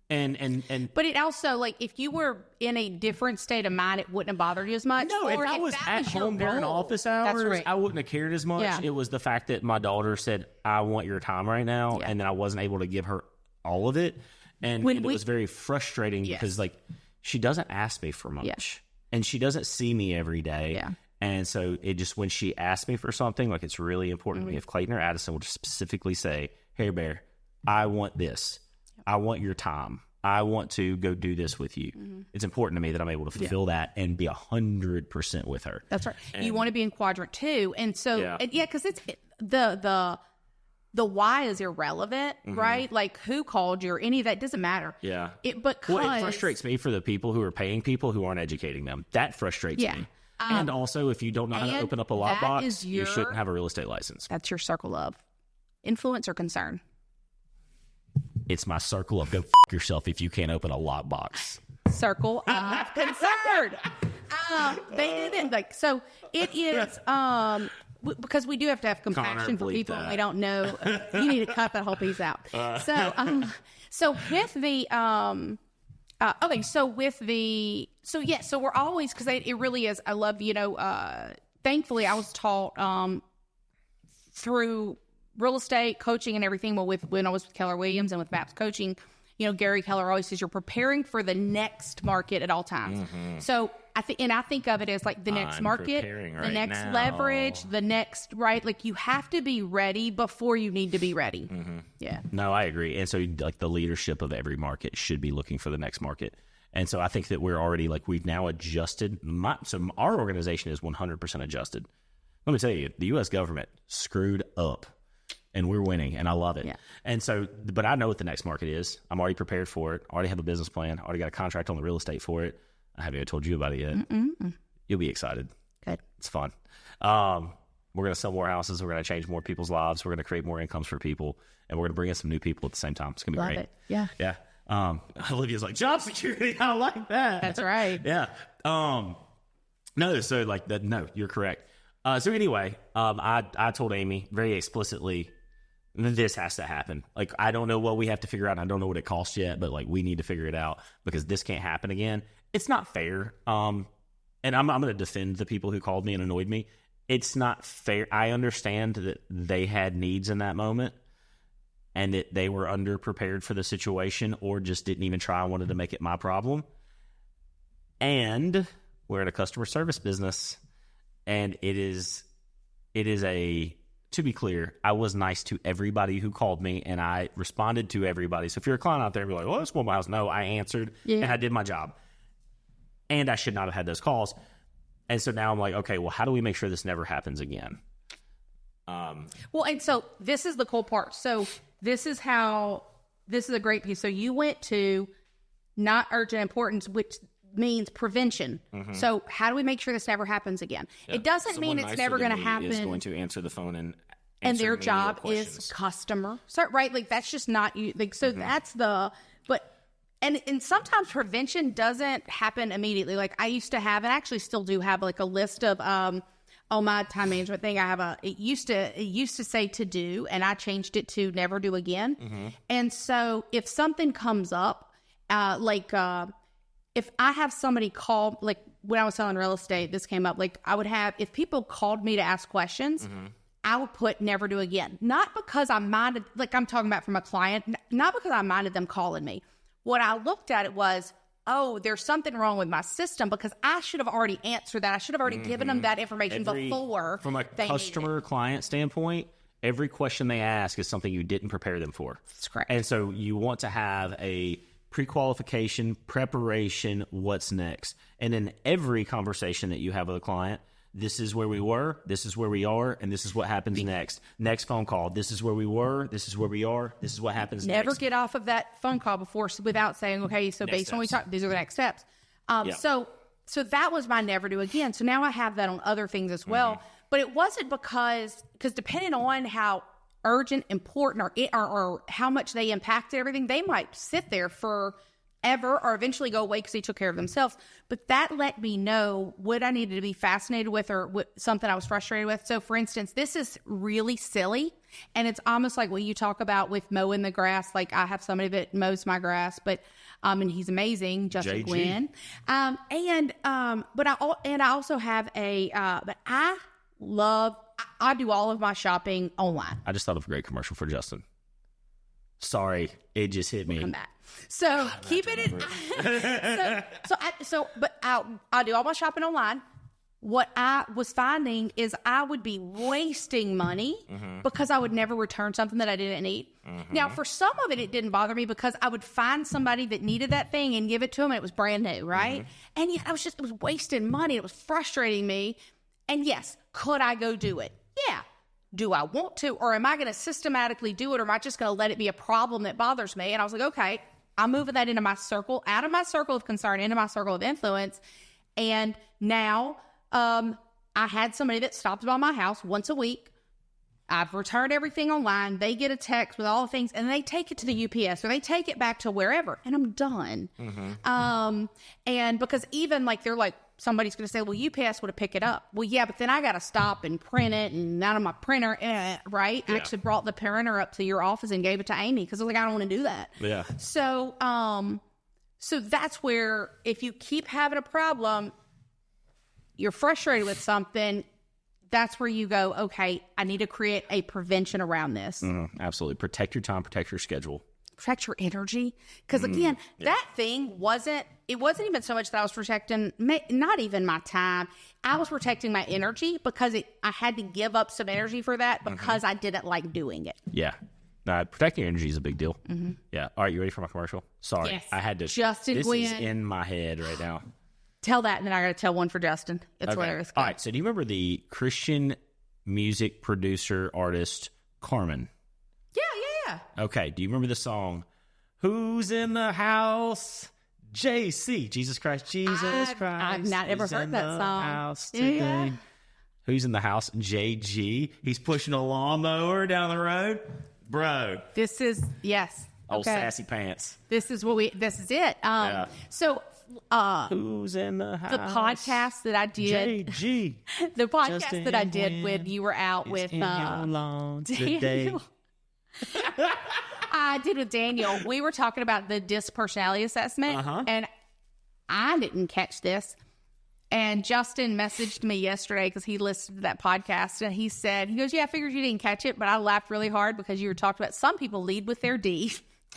And but it also, like, if you were in a different state of mind, it wouldn't have bothered you as much. No, if I was at home during office hours, right, I wouldn't have cared as much. Yeah. It was the fact that my daughter said, I want your time right now, and then I wasn't able to give her all of it. And it was very frustrating because, like, she doesn't ask me for much. And she doesn't see me every day. Yeah. And so it just, when she asks me for something, like, it's really important to me. If Clayton or Addison would specifically say, hey, Bear, I want this. I want your time. I want to go do this with you. It's important to me that I'm able to fulfill that and be 100% with her. That's right. And you want to be in quadrant 2. And so, because it's the why is irrelevant, right? Like, who called you or any of that doesn't matter. Yeah. It frustrates me for the people who are paying people who aren't educating them. That frustrates me. And also, if you don't know how to open up a lockbox, you shouldn't have a real estate license. That's your circle of influence or concern. It's my circle of go yourself if you can't open a lockbox. Circle of concern. They didn't like. So it is because we do have to have compassion for people we don't know. You need to cut that whole piece out. So with the so we're always, because it really is. I love, thankfully I was taught through real estate coaching and everything. Well, when I was with Keller Williams and with MAPS coaching, Gary Keller always says you're preparing for the next market at all times. So I think of it as like the next market, the next leverage, the next, right? Like, you have to be ready before you need to be ready. Yeah. No, I agree. And so, like, the leadership of every market should be looking for the next market. And so I think that we're already, like, we've now adjusted. So our organization is 100% adjusted. Let me tell you, the U.S. government screwed up. And we're winning, and I love it. Yeah. And so, but I know what the next market is. I'm already prepared for it. I already have a business plan. I already got a contract on the real estate for it. I haven't even told you about it yet. You'll be excited. Good. It's fun. We're going to sell more houses. We're going to change more people's lives. We're going to create more incomes for people. And we're going to bring in some new people at the same time. It's going to be great. Love it. Yeah. Yeah. Olivia's like, job security. I like that. That's right. Yeah. No, so like that. No, you're correct. So anyway, I told Amy very explicitly this has to happen. Like, I don't know what we have to figure out. I don't know what it costs yet, but like, we need to figure it out because this can't happen again. It's not fair. And I'm going to defend the people who called me and annoyed me. It's not fair. I understand that they had needs in that moment and that they were underprepared for the situation or just didn't even try and wanted to make it my problem. And we're in a customer service business, and it is to be clear, I was nice to everybody who called me, and I responded to everybody. So if you're a client out there, be like, well, let's go to my house. No, I answered, and I did my job. And I should not have had those calls. And so now I'm like, okay, well, how do we make sure this never happens again? Well, and so this is the cool part. So this is a great piece. So you went to not urgent importance, which means prevention. So how do we make sure this never happens again? It doesn't mean it's never going to happen. Is going to answer the phone and their job is customer. So, right? Like, that's just not you. Like, so that's and sometimes prevention doesn't happen immediately. Like, I used to have, and actually still do have, like a list of, on my time management thing, I have it used to say to do, and I changed it to never do again. And so if something comes up, if I have somebody call, like when I was selling real estate, this came up, like I would have, if people called me to ask questions, I would put never do again. Not because I minded, like I'm talking about from a client, not because I minded them calling me. What I looked at it was, oh, there's something wrong with my system because I should have already answered that. I should have already given them that information before. From a customer client standpoint, every question they ask is something you didn't prepare them for. That's correct. And so you want to have a pre-qualification, preparation, what's next. And in every conversation that you have with a client, this is where we were, this is where we are, and this is what happens next. Next phone call, this is where we were, this is where we are, this is what happens next. Never get off of that phone call before without saying, okay, so based on what we talked, these are the next steps. So that was my never do again. So now I have that on other things as well. But it wasn't because depending on how urgent, important, or how much they impacted everything, they might sit there forever or eventually go away because they took care of themselves. But that let me know what I needed to be fascinated with or what, something I was frustrated with. So, for instance, this is really silly, and it's almost like what you talk about with mowing the grass. Like, I have somebody that mows my grass, but and he's amazing, Justin Gwynn. But I also have but I do all of my shopping online. I just thought of a great commercial for Justin. Sorry, it just hit me. Come back. So keep it in. But I do all my shopping online. What I was finding is I would be wasting money because I would never return something that I didn't need. Now, for some of it didn't bother me because I would find somebody that needed that thing and give it to them, and it was brand new, right? And yeah, it was wasting money. It was frustrating me. And yes, could I go do it? Yeah. Do I want to, or am I going to systematically do it, or am I just going to let it be a problem that bothers me? And I was like, okay, I'm moving that into my circle, out of my circle of concern, into my circle of influence. And now I had somebody that stops by my house once a week. I've returned everything online. They get a text with all the things, and they take it to the UPS, or they take it back to wherever, and I'm done. And because even like, they're like, somebody's going to say, well, UPS would have picked it up. Well, yeah, but then I got to stop and print it, and out of my printer, right? Yeah. I actually brought the printer up to your office and gave it to Amy because I was like, I don't want to do that. Yeah. So, so that's where if you keep having a problem, you're frustrated with something, that's where you go, okay, I need to create a prevention around this. Absolutely. Protect your time, protect your schedule. Protect your energy. Because again, that thing wasn't even so much that I was protecting, not even my time. I was protecting my energy because I had to give up some energy for that because I didn't like doing it. Yeah. Protecting your energy is a big deal. Yeah. All right. You ready for my commercial? Sorry. Yes. I had to. Justin Gwynn. This is in my head right now. Tell that, and then I got to tell one for Justin. It's okay. hilarious. All right. So do you remember the Christian music producer artist Carmen? Yeah. Okay. Do you remember the song, Who's in the House? JC. Jesus Christ. I've not ever heard that song. House today. Yeah. Who's in the house? JG. He's pushing a lawnmower down the road. Bro. This is, yes. Old sassy pants. This is it. Yeah. So, Who's in the house? The podcast that I did. JG. The podcast that I did with, you were out with Daniel. I did with Daniel. We were talking about the DISC personality assessment, and I didn't catch this. And Justin messaged me yesterday because he listened to that podcast, and he goes, yeah, I figured you didn't catch it, but I laughed really hard because you were talking about some people lead with their D.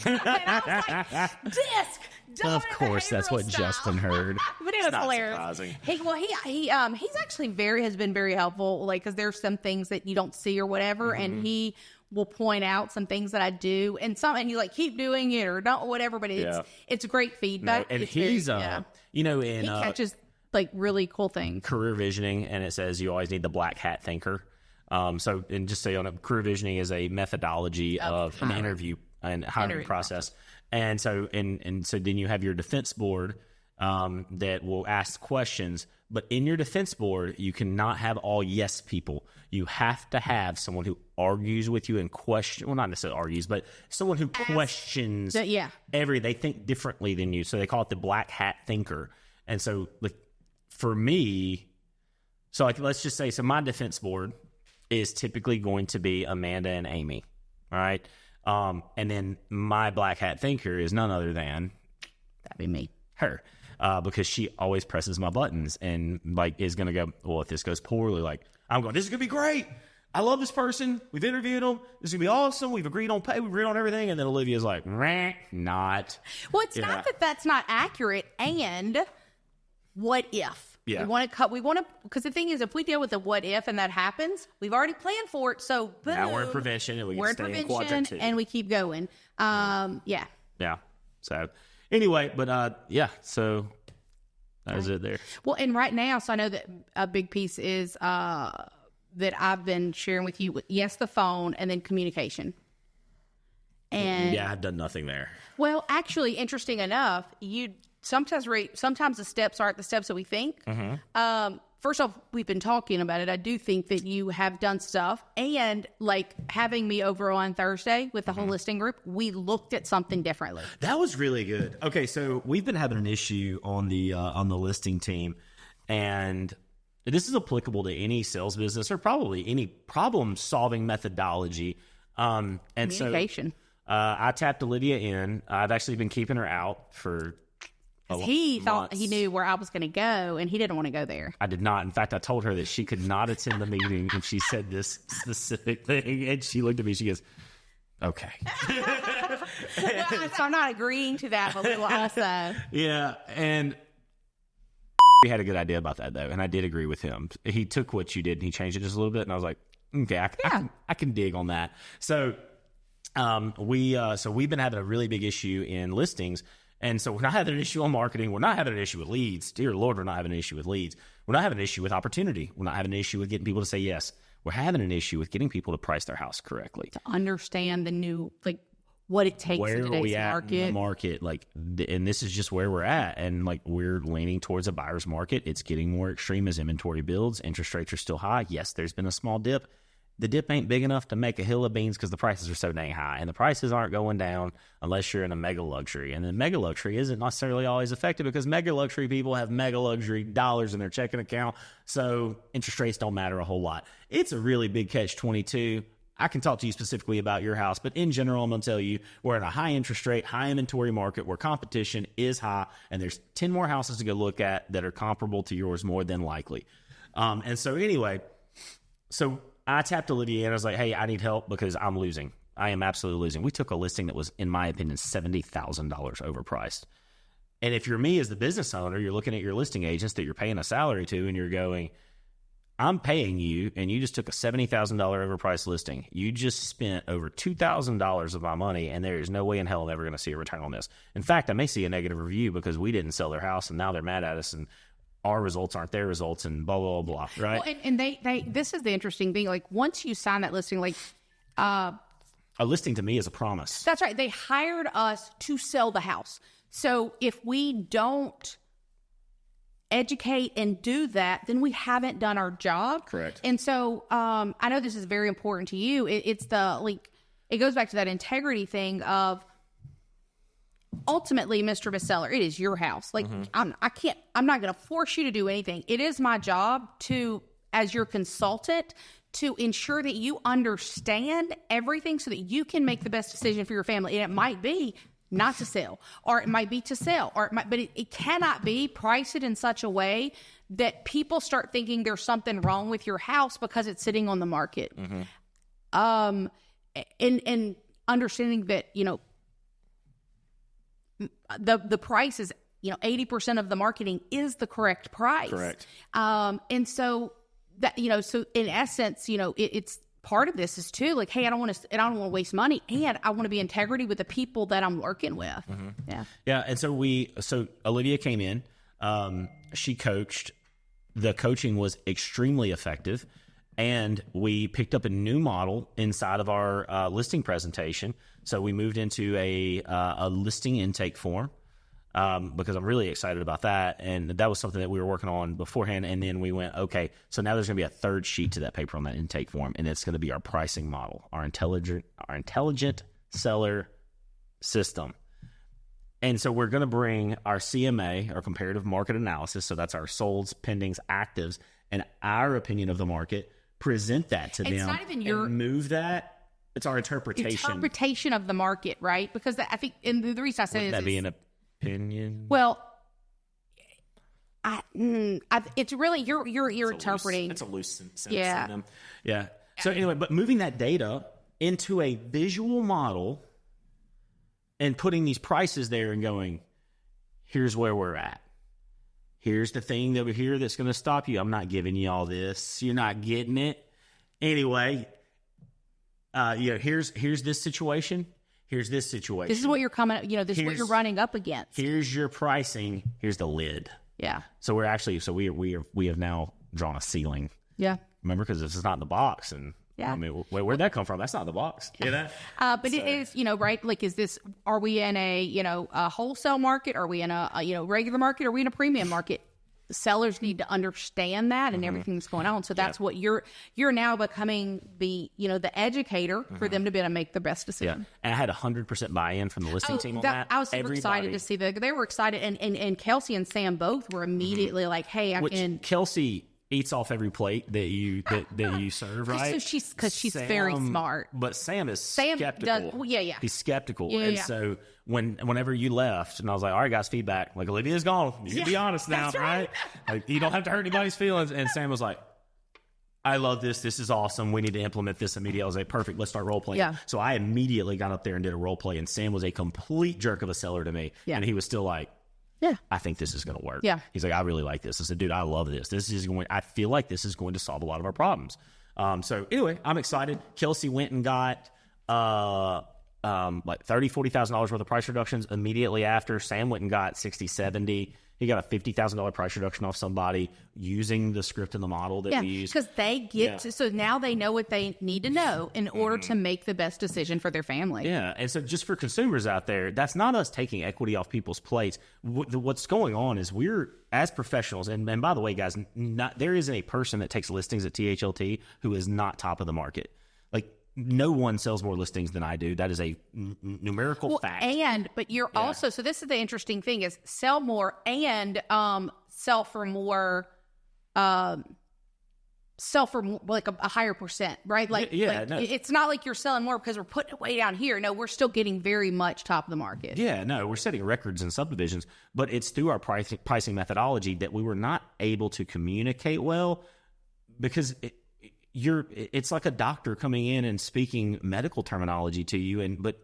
And I was like, DISC. Of course, that's what style. Justin heard. But it was hilarious. Surprising. He's actually has been very helpful, like, because there's some things that you don't see or whatever, and he will point out some things that I do, and you like keep doing it or don't, whatever. But it's great feedback. No, and it's he's he catches like really cool things. Career visioning, and it says you always need the black hat thinker. So, and just say career visioning is a methodology of an interview and hiring process. And so, and so then you have your defense board that will ask questions. But in your defense board, you cannot have all yes people. You have to have someone who argues with you and not necessarily argues, but someone who questions they think differently than you. So they call it the black hat thinker. And so, like, for me, so like, let's just say, so my defense board is typically going to be Amanda and Amy. All right. And then my black hat thinker is none other than that'd be me. Her. Because she always presses my buttons and like is going to go, well, if this goes poorly, like I'm going, this is going to be great. I love this person. We've interviewed them. This is going to be awesome. We've agreed on pay. We've agreed on everything. And then Olivia's like, not. Well, it's not that that's not accurate. And what if? Yeah. We want to, because the thing is, if we deal with the what if and that happens, we've already planned for it. So boom, now we're in prevention and we can stay in quadrant 2. And we keep going. Yeah. So anyway, but so that was it there. Well, and right now, so I know that a big piece is that I've been sharing with you, the phone, and then communication. And I've done nothing there. Well, actually, interesting enough, sometimes the steps aren't the steps that we think. First off, we've been talking about it. I do think that you have done stuff, and like having me over on Thursday with the whole listing group, we looked at something differently. That was really good. Okay, so we've been having an issue on the listing team, and this is applicable to any sales business or probably any problem-solving methodology. And communication. So I tapped Olivia in. I've actually been keeping her out for he thought he knew where I was going to go, and he didn't want to go there. I did not. In fact, I told her that she could not attend the meeting if she said this specific thing. And she looked at me. She goes, okay. So I'm not agreeing to that, but we'll also. Yeah. And we had a good idea about that, though. And I did agree with him. He took what you did and he changed it just a little bit. And I was like, okay, I can dig on that. So we've been having a really big issue in listings. And so we're not having an issue on marketing. We're not having an issue with leads. Dear Lord, we're not having an issue with leads. We're not having an issue with opportunity. We're not having an issue with getting people to say yes. We're having an issue with getting people to price their house correctly. To understand the new, like, what it takes in today's market. In the market, like, and this is just where we're at. And like, we're leaning towards a buyer's market. It's getting more extreme as inventory builds. Interest rates are still high. Yes, there's been a small dip. The dip ain't big enough to make a hill of beans because the prices are so dang high. And the prices aren't going down unless you're in a mega luxury. And then mega luxury isn't necessarily always effective because mega luxury people have mega luxury dollars in their checking account. So interest rates don't matter a whole lot. It's a really big catch-22. I can talk to you specifically about your house, but in general, I'm going to tell you we're in a high interest rate, high inventory market where competition is high. And there's 10 more houses to go look at that are comparable to yours more than likely. And so anyway, I tapped Olivia and I was like, hey, I need help because I'm losing. I am absolutely losing. We took a listing that was, in my opinion, $70,000 overpriced. And if you're me as the business owner, you're looking at your listing agents that you're paying a salary to and you're going, I'm paying you and you just took a $70,000 overpriced listing. You just spent over $2,000 of my money and there is no way in hell I'm ever going to see a return on this. In fact, I may see a negative review because we didn't sell their house and now they're mad at us and our results aren't their results and blah, blah, blah, right? Well, and they this is the interesting thing. Like, once you sign that listing, like... a listing to me is a promise. That's right. They hired us to sell the house. So if we don't educate and do that, then we haven't done our job. Correct. And so I know this is very important to you. It's the, like, it goes back to that integrity thing of, ultimately, Mr. Bestseller, it is your house. Like, I'm not going to force you to do anything. It is my job to, as your consultant, to ensure that you understand everything so that you can make the best decision for your family. And it might be not to sell, or it might be to sell, but it cannot be. Price it in such a way that people start thinking there's something wrong with your house because it's sitting on the market. And understanding that, the price is, 80% of the marketing is the correct price. Correct. And so that, so in essence, it's part of this is too, like, hey, I don't want to waste money, and I want to be integrity with the people that I'm working with. Yeah. And so Olivia came in, she coached. The coaching was extremely effective, and we picked up a new model inside of our listing presentation. So we moved into a listing intake form, because I'm really excited about that. And that was something that we were working on beforehand. And then we went, okay, so now there's going to be a third sheet to that paper on that intake form. And it's going to be our pricing model, our intelligent seller system. And so we're going to bring our CMA, our comparative market analysis. So that's our solds, pendings, actives, and our opinion of the market, present that to them. It's not even your move that. It's our interpretation of the market, right? Because I think, and the reason I say Wouldn't that be an opinion? Well, it's really you're interpreting. It's a loose sentence. Yeah. So anyway, but moving that data into a visual model and putting these prices there and going, here's where we're at. Here's the thing over here that's going to stop you. I'm not giving you all this. You're not getting it. Anyway, here's this situation. Here's this situation. This is what you're coming. This is what you're running up against. Here's your pricing. Here's the lid. Yeah. So we have now drawn a ceiling. Yeah. Remember, because this is not in the box, and yeah. I mean, where'd that come from? That's not in the box. But it is, right? Like, are we in a wholesale market? Are we in a regular market? Are we in a premium market? Sellers need to understand that and everything that's going on. So that's what you're now becoming the educator for them to be able to make the best decision. Yeah. And I had 100% buy-in from the listing team on that. I was super excited to see that. They were excited, and Kelsey and Sam both were immediately like, "Hey, Kelsey eats off every plate that you serve, right? So she's very smart. But Sam is skeptical. He's skeptical. So whenever you left, and I was like, all right, guys, feedback. Like, Olivia's gone. You can be honest now, right? Like, you don't have to hurt anybody's feelings. And Sam was like, I love this. This is awesome. We need to implement this immediately. I was like, perfect. Let's start role playing. Yeah. So I immediately got up there and did a role play, and Sam was a complete jerk of a seller to me. Yeah. And he was still like, yeah, I think this is going to work. Yeah. He's like, I really like this. I said, dude, I love this. I feel like this is going to solve a lot of our problems. So anyway, I'm excited. Kelsey went and got like $30,000-$40,000 worth of price reductions immediately after. Sam went and got 60, 70. He got a $50,000 price reduction off somebody using the script and the model that we use. Because they get to, so now they know what they need to know in order to make the best decision for their family. Yeah, and so just for consumers out there, that's not us taking equity off people's plates. What's going on is we're, as professionals, and by the way, guys, there isn't a person that takes listings at THLT who is not top of the market. Like, no one sells more listings than I do. That is a numerical fact. But you're also, so this is the interesting thing, is sell more and sell for like a higher percent, right? Like, it's not like you're selling more because we're putting it way down here. No, we're still getting very much top of the market. Yeah, no, we're setting records in subdivisions, but it's through our pricing methodology that we were not able to communicate well, because it's like a doctor coming in and speaking medical terminology to you, but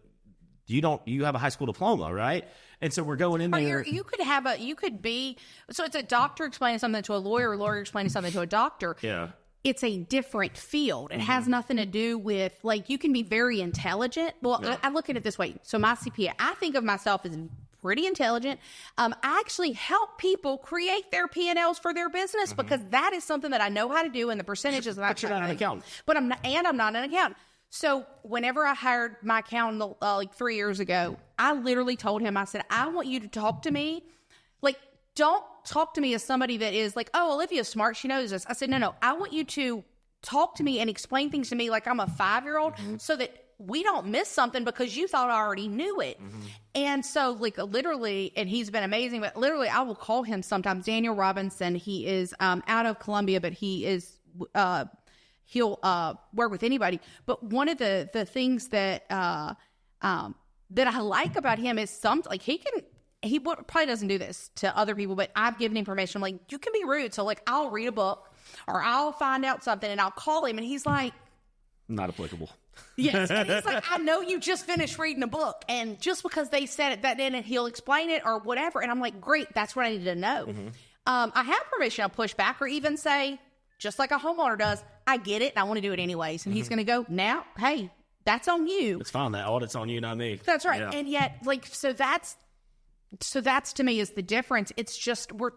you have a high school diploma, right? And so we're going in there. So it's a doctor explaining something to a lawyer explaining something to a doctor. Yeah. It's a different field. It has nothing to do with, like, you can be very intelligent. Well, I look at it this way. So my CPA, I think of myself as pretty intelligent. I actually help people create their P&Ls for their business because that is something that I know how to do, and the percentages. But you're not an accountant. But I'm not an accountant. So whenever I hired my accountant like 3 years ago, I literally told him, I said, I want you to talk to me. Like, don't talk to me as somebody that is like, oh, Olivia's smart, she knows this. I said, no, I want you to talk to me and explain things to me like I'm a 5-year-old so that we don't miss something because you thought I already knew it. And so, like, literally, and he's been amazing, but literally I will call him sometimes. Daniel Robinson, he is out of Columbia, but he is he'll work with anybody. But one of the things that that I like about him is like he probably doesn't do this to other people, but I've given him permission. I'm like, you can be rude. So like, I'll read a book or I'll find out something and I'll call him, and he's like, not applicable. Yes. And he's like, I know you just finished reading a book, and just because they said it that then, and he'll explain it or whatever. And I'm like, great, that's what I need to know. I have permission to push back or even say, just like a homeowner does, I get it and I want to do it anyways. And he's going to go, now, hey, that's on you. It's fine. That audit's on you, not me. That's right. Yeah. And yet, like, so that's to me is the difference. It's just we're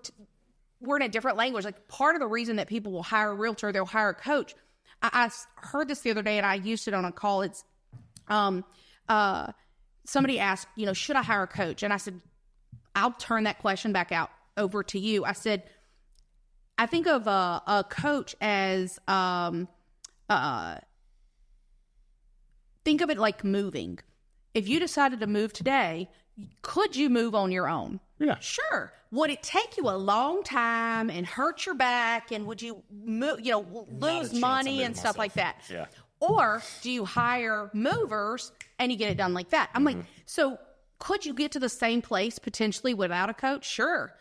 in a different language. Like, part of the reason that people will hire a realtor, they'll hire a coach. I heard this the other day and I used it on a call. It's somebody asked, should I hire a coach? And I said, I'll turn that question back over to you. I said, I think of a coach as think of it like moving. If you decided to move today, could you move on your own? Yeah. Sure. Would it take you a long time and hurt your back, and would you lose money and stuff like that? Yeah. Or do you hire movers and you get it done like that? I'm like, so could you get to the same place potentially without a coach? Sure.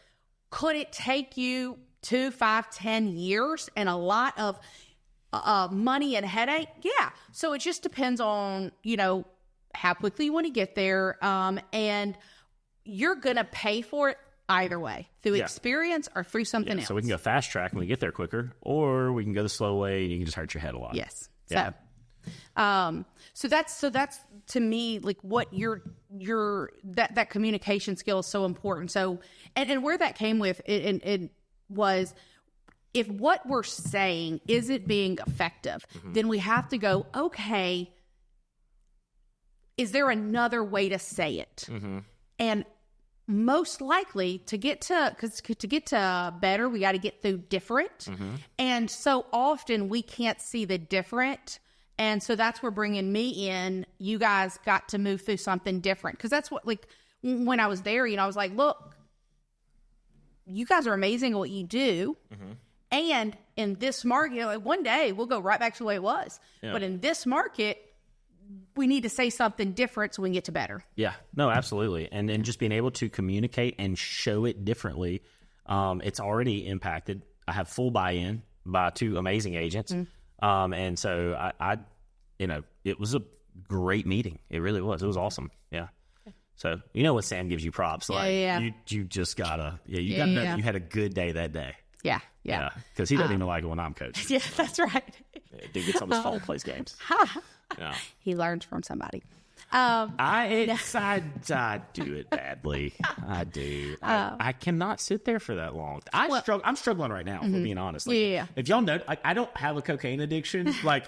Could it take you 2, 5, 10 years and a lot of money and headache? Yeah. So it just depends on, how quickly you want to get there. And you're going to pay for it either way, through experience or through something else. So we can go fast track and we get there quicker, or we can go the slow way and you can just hurt your head a lot. Yes. Yeah. So that's to me, like, what that communication skill is so important. So, and where that came with it was, if what we're saying isn't being effective, then we have to go, okay, is there another way to say it? And most likely to get to better, we got to get through different. And so often we can't see the different. And so that's where bringing me in, you guys got to move through something different. Because that's what, like, when I was there, I was like, look, you guys are amazing at what you do. And in this market, one day we'll go right back to the way it was. Yeah. But in this market, we need to say something different so we can get to better. Yeah, no, absolutely. And then just being able to communicate and show it differently, it's already impacted. I have full buy-in by 2 amazing agents. And so I it was a great meeting. It really was. It was awesome. Yeah. So, when Sam gives you props, like, you just gotta, you had a good day that day. Yeah. Because he doesn't even like it when I'm coaching. Yeah, that's right. Dude gets on his phone, plays games. Yeah. He learns from somebody. I do it badly. I do. I cannot sit there for that long. I'm struggling right now, for being honest. Like, if y'all know, I don't have a cocaine addiction. Like,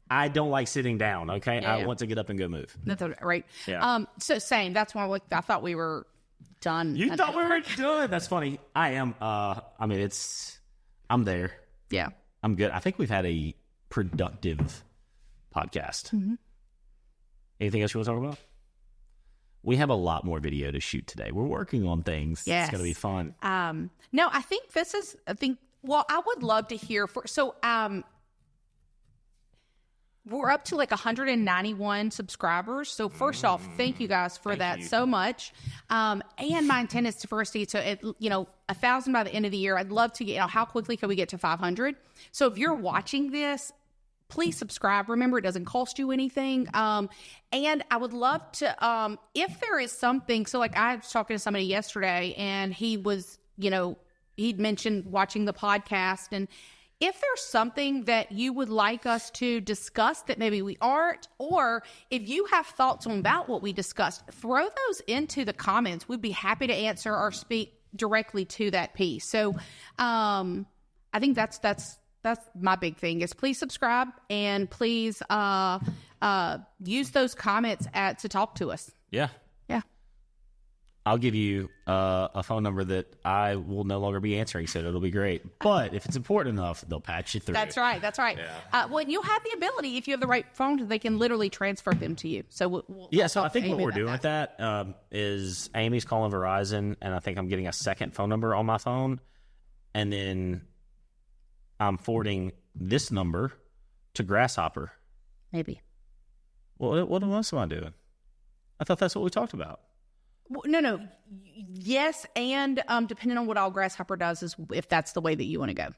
I don't like sitting down. Okay, I want to get up and go move. That's right. Yeah. So same. That's why I thought we were done. You thought we were done? That's funny. I am. I'm there. Yeah. I'm good. I think we've had a productive podcast. Anything else you want to talk about? We have a lot more video to shoot today. We're working on things. Yes. It's going to be fun. No, I think I would love to hear we're up to like 191 subscribers. So first off, thank you guys for that so much. And my intent is for us to get to, 1,000 by the end of the year. I'd love to get, how quickly can we get to 500? So if you're watching this, please subscribe. Remember, it doesn't cost you anything. And I would love to, if there is something, so like I was talking to somebody yesterday and he was, he'd mentioned watching the podcast, and if there's something that you would like us to discuss that maybe we aren't, or if you have thoughts on about what we discussed, throw those into the comments. We'd be happy to answer or speak directly to that piece. So I think that's my big thing is please subscribe and please use those comments to talk to us. Yeah. Yeah. I'll give you a phone number that I will no longer be answering, so it'll be great. But if it's important enough, they'll patch you through. That's right. Yeah. Well, you'll have the ability, if you have the right phone, they can literally transfer them to you. So so I think what we're doing with that is Amy's calling Verizon, and I think I'm getting a second phone number on my phone, and then I'm forwarding this number to grasshopper. Maybe. Well, what else am I doing? I thought that's what we talked about. Well, no. Yes, and depending on what all grasshopper does is if that's the way that you want to go.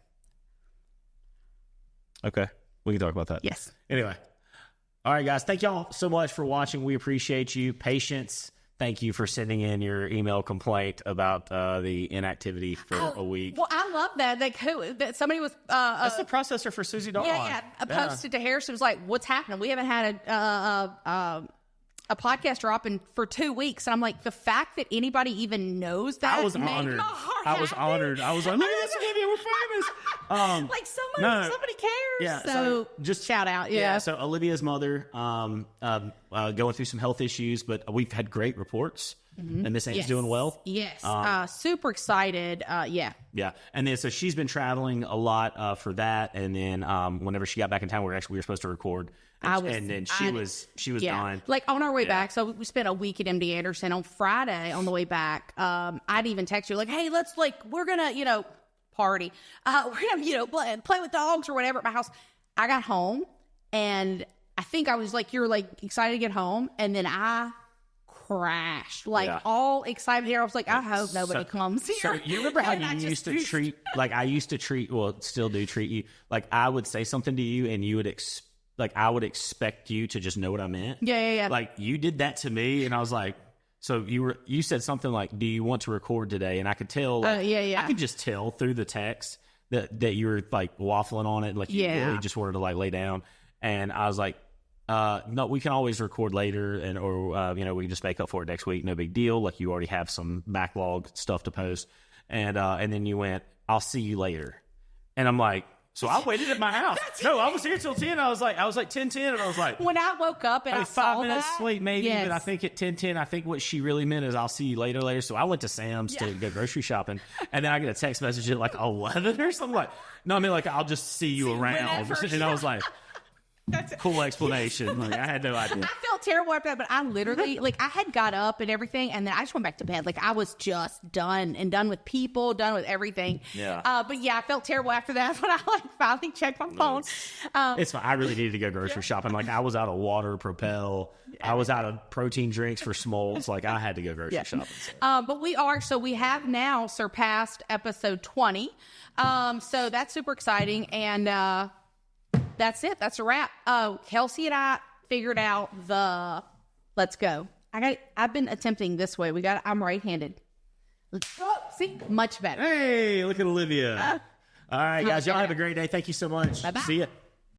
Okay. We can talk about that. Yes. Anyway. All right, guys. Thank y'all so much for watching. We appreciate you. Patience. Thank you for sending in your email complaint about the inactivity for a week. Well, I love that. That somebody was... That's the processor for Susie Dawn. Yeah. I posted to Harrison. Was like, what's happening? We haven't had a podcast dropping for 2 weeks. And I'm like, the fact that anybody even knows that. I was honored. I was honored. I was like, look at this, Olivia, we're famous. Like somebody cares. Yeah. So just shout out. Yeah. So Olivia's mother, going through some health issues, but we've had great reports. And Miss Anne's doing well. Yes. Super excited. Yeah. Yeah. And then, so she's been traveling a lot for that. And then whenever she got back in town, we were supposed to record. And then she was gone. Like on our way back. So we spent a week at MD Anderson. On Friday on the way back, I'd even text you like, hey, we're going to, party. We're going to, play with dogs or whatever at my house. I got home and I think I was like, you're like excited to get home. And then I crashed, all excited here. I was like, I hope nobody comes here. So you remember how you used to treat, I used to treat, still do treat you, like I would say something to you and you would I would expect you to just know what I meant. Yeah. Like you did that to me and I was like, so you said something like, do you want to record today? And I could tell, I could just tell through the text that you were like waffling on it. Like you really just wanted to like lay down. And I was like, no, we can always record later or we can just make up for it next week. No big deal. Like you already have some backlog stuff to post. And then you went, I'll see you later. And I'm like, so I waited at my house. I was here till 10. I was like 10:10, and I was like, when I woke up and I saw 5 minutes late maybe, but I think at 10:10, I think what she really meant is I'll see you later. So I went to Sam's to go grocery shopping, and then I get a text message at like 11 or something. Like, no, I mean like I'll just see you around, and I was like. That's a cool explanation. Like, I had no idea. I felt terrible after that, but I literally, I had got up and everything, and then I just went back to bed. Like, I was just done with people, done with everything. Yeah. But yeah, I felt terrible after that when I finally checked my phone. It's fine. I really needed to go grocery shopping. Like, I was out of water, Propel. I was out of protein drinks for Smoltz. Like, I had to go grocery shopping. But we have now surpassed episode 20. So that's super exciting. And, that's it. That's a wrap. Kelsey and I figured out let's go. I've been attempting this way. I'm right-handed. See? Much better. Hey, look at Olivia. All right, guys. Y'all have a great day. Thank you so much. Bye-bye. See ya.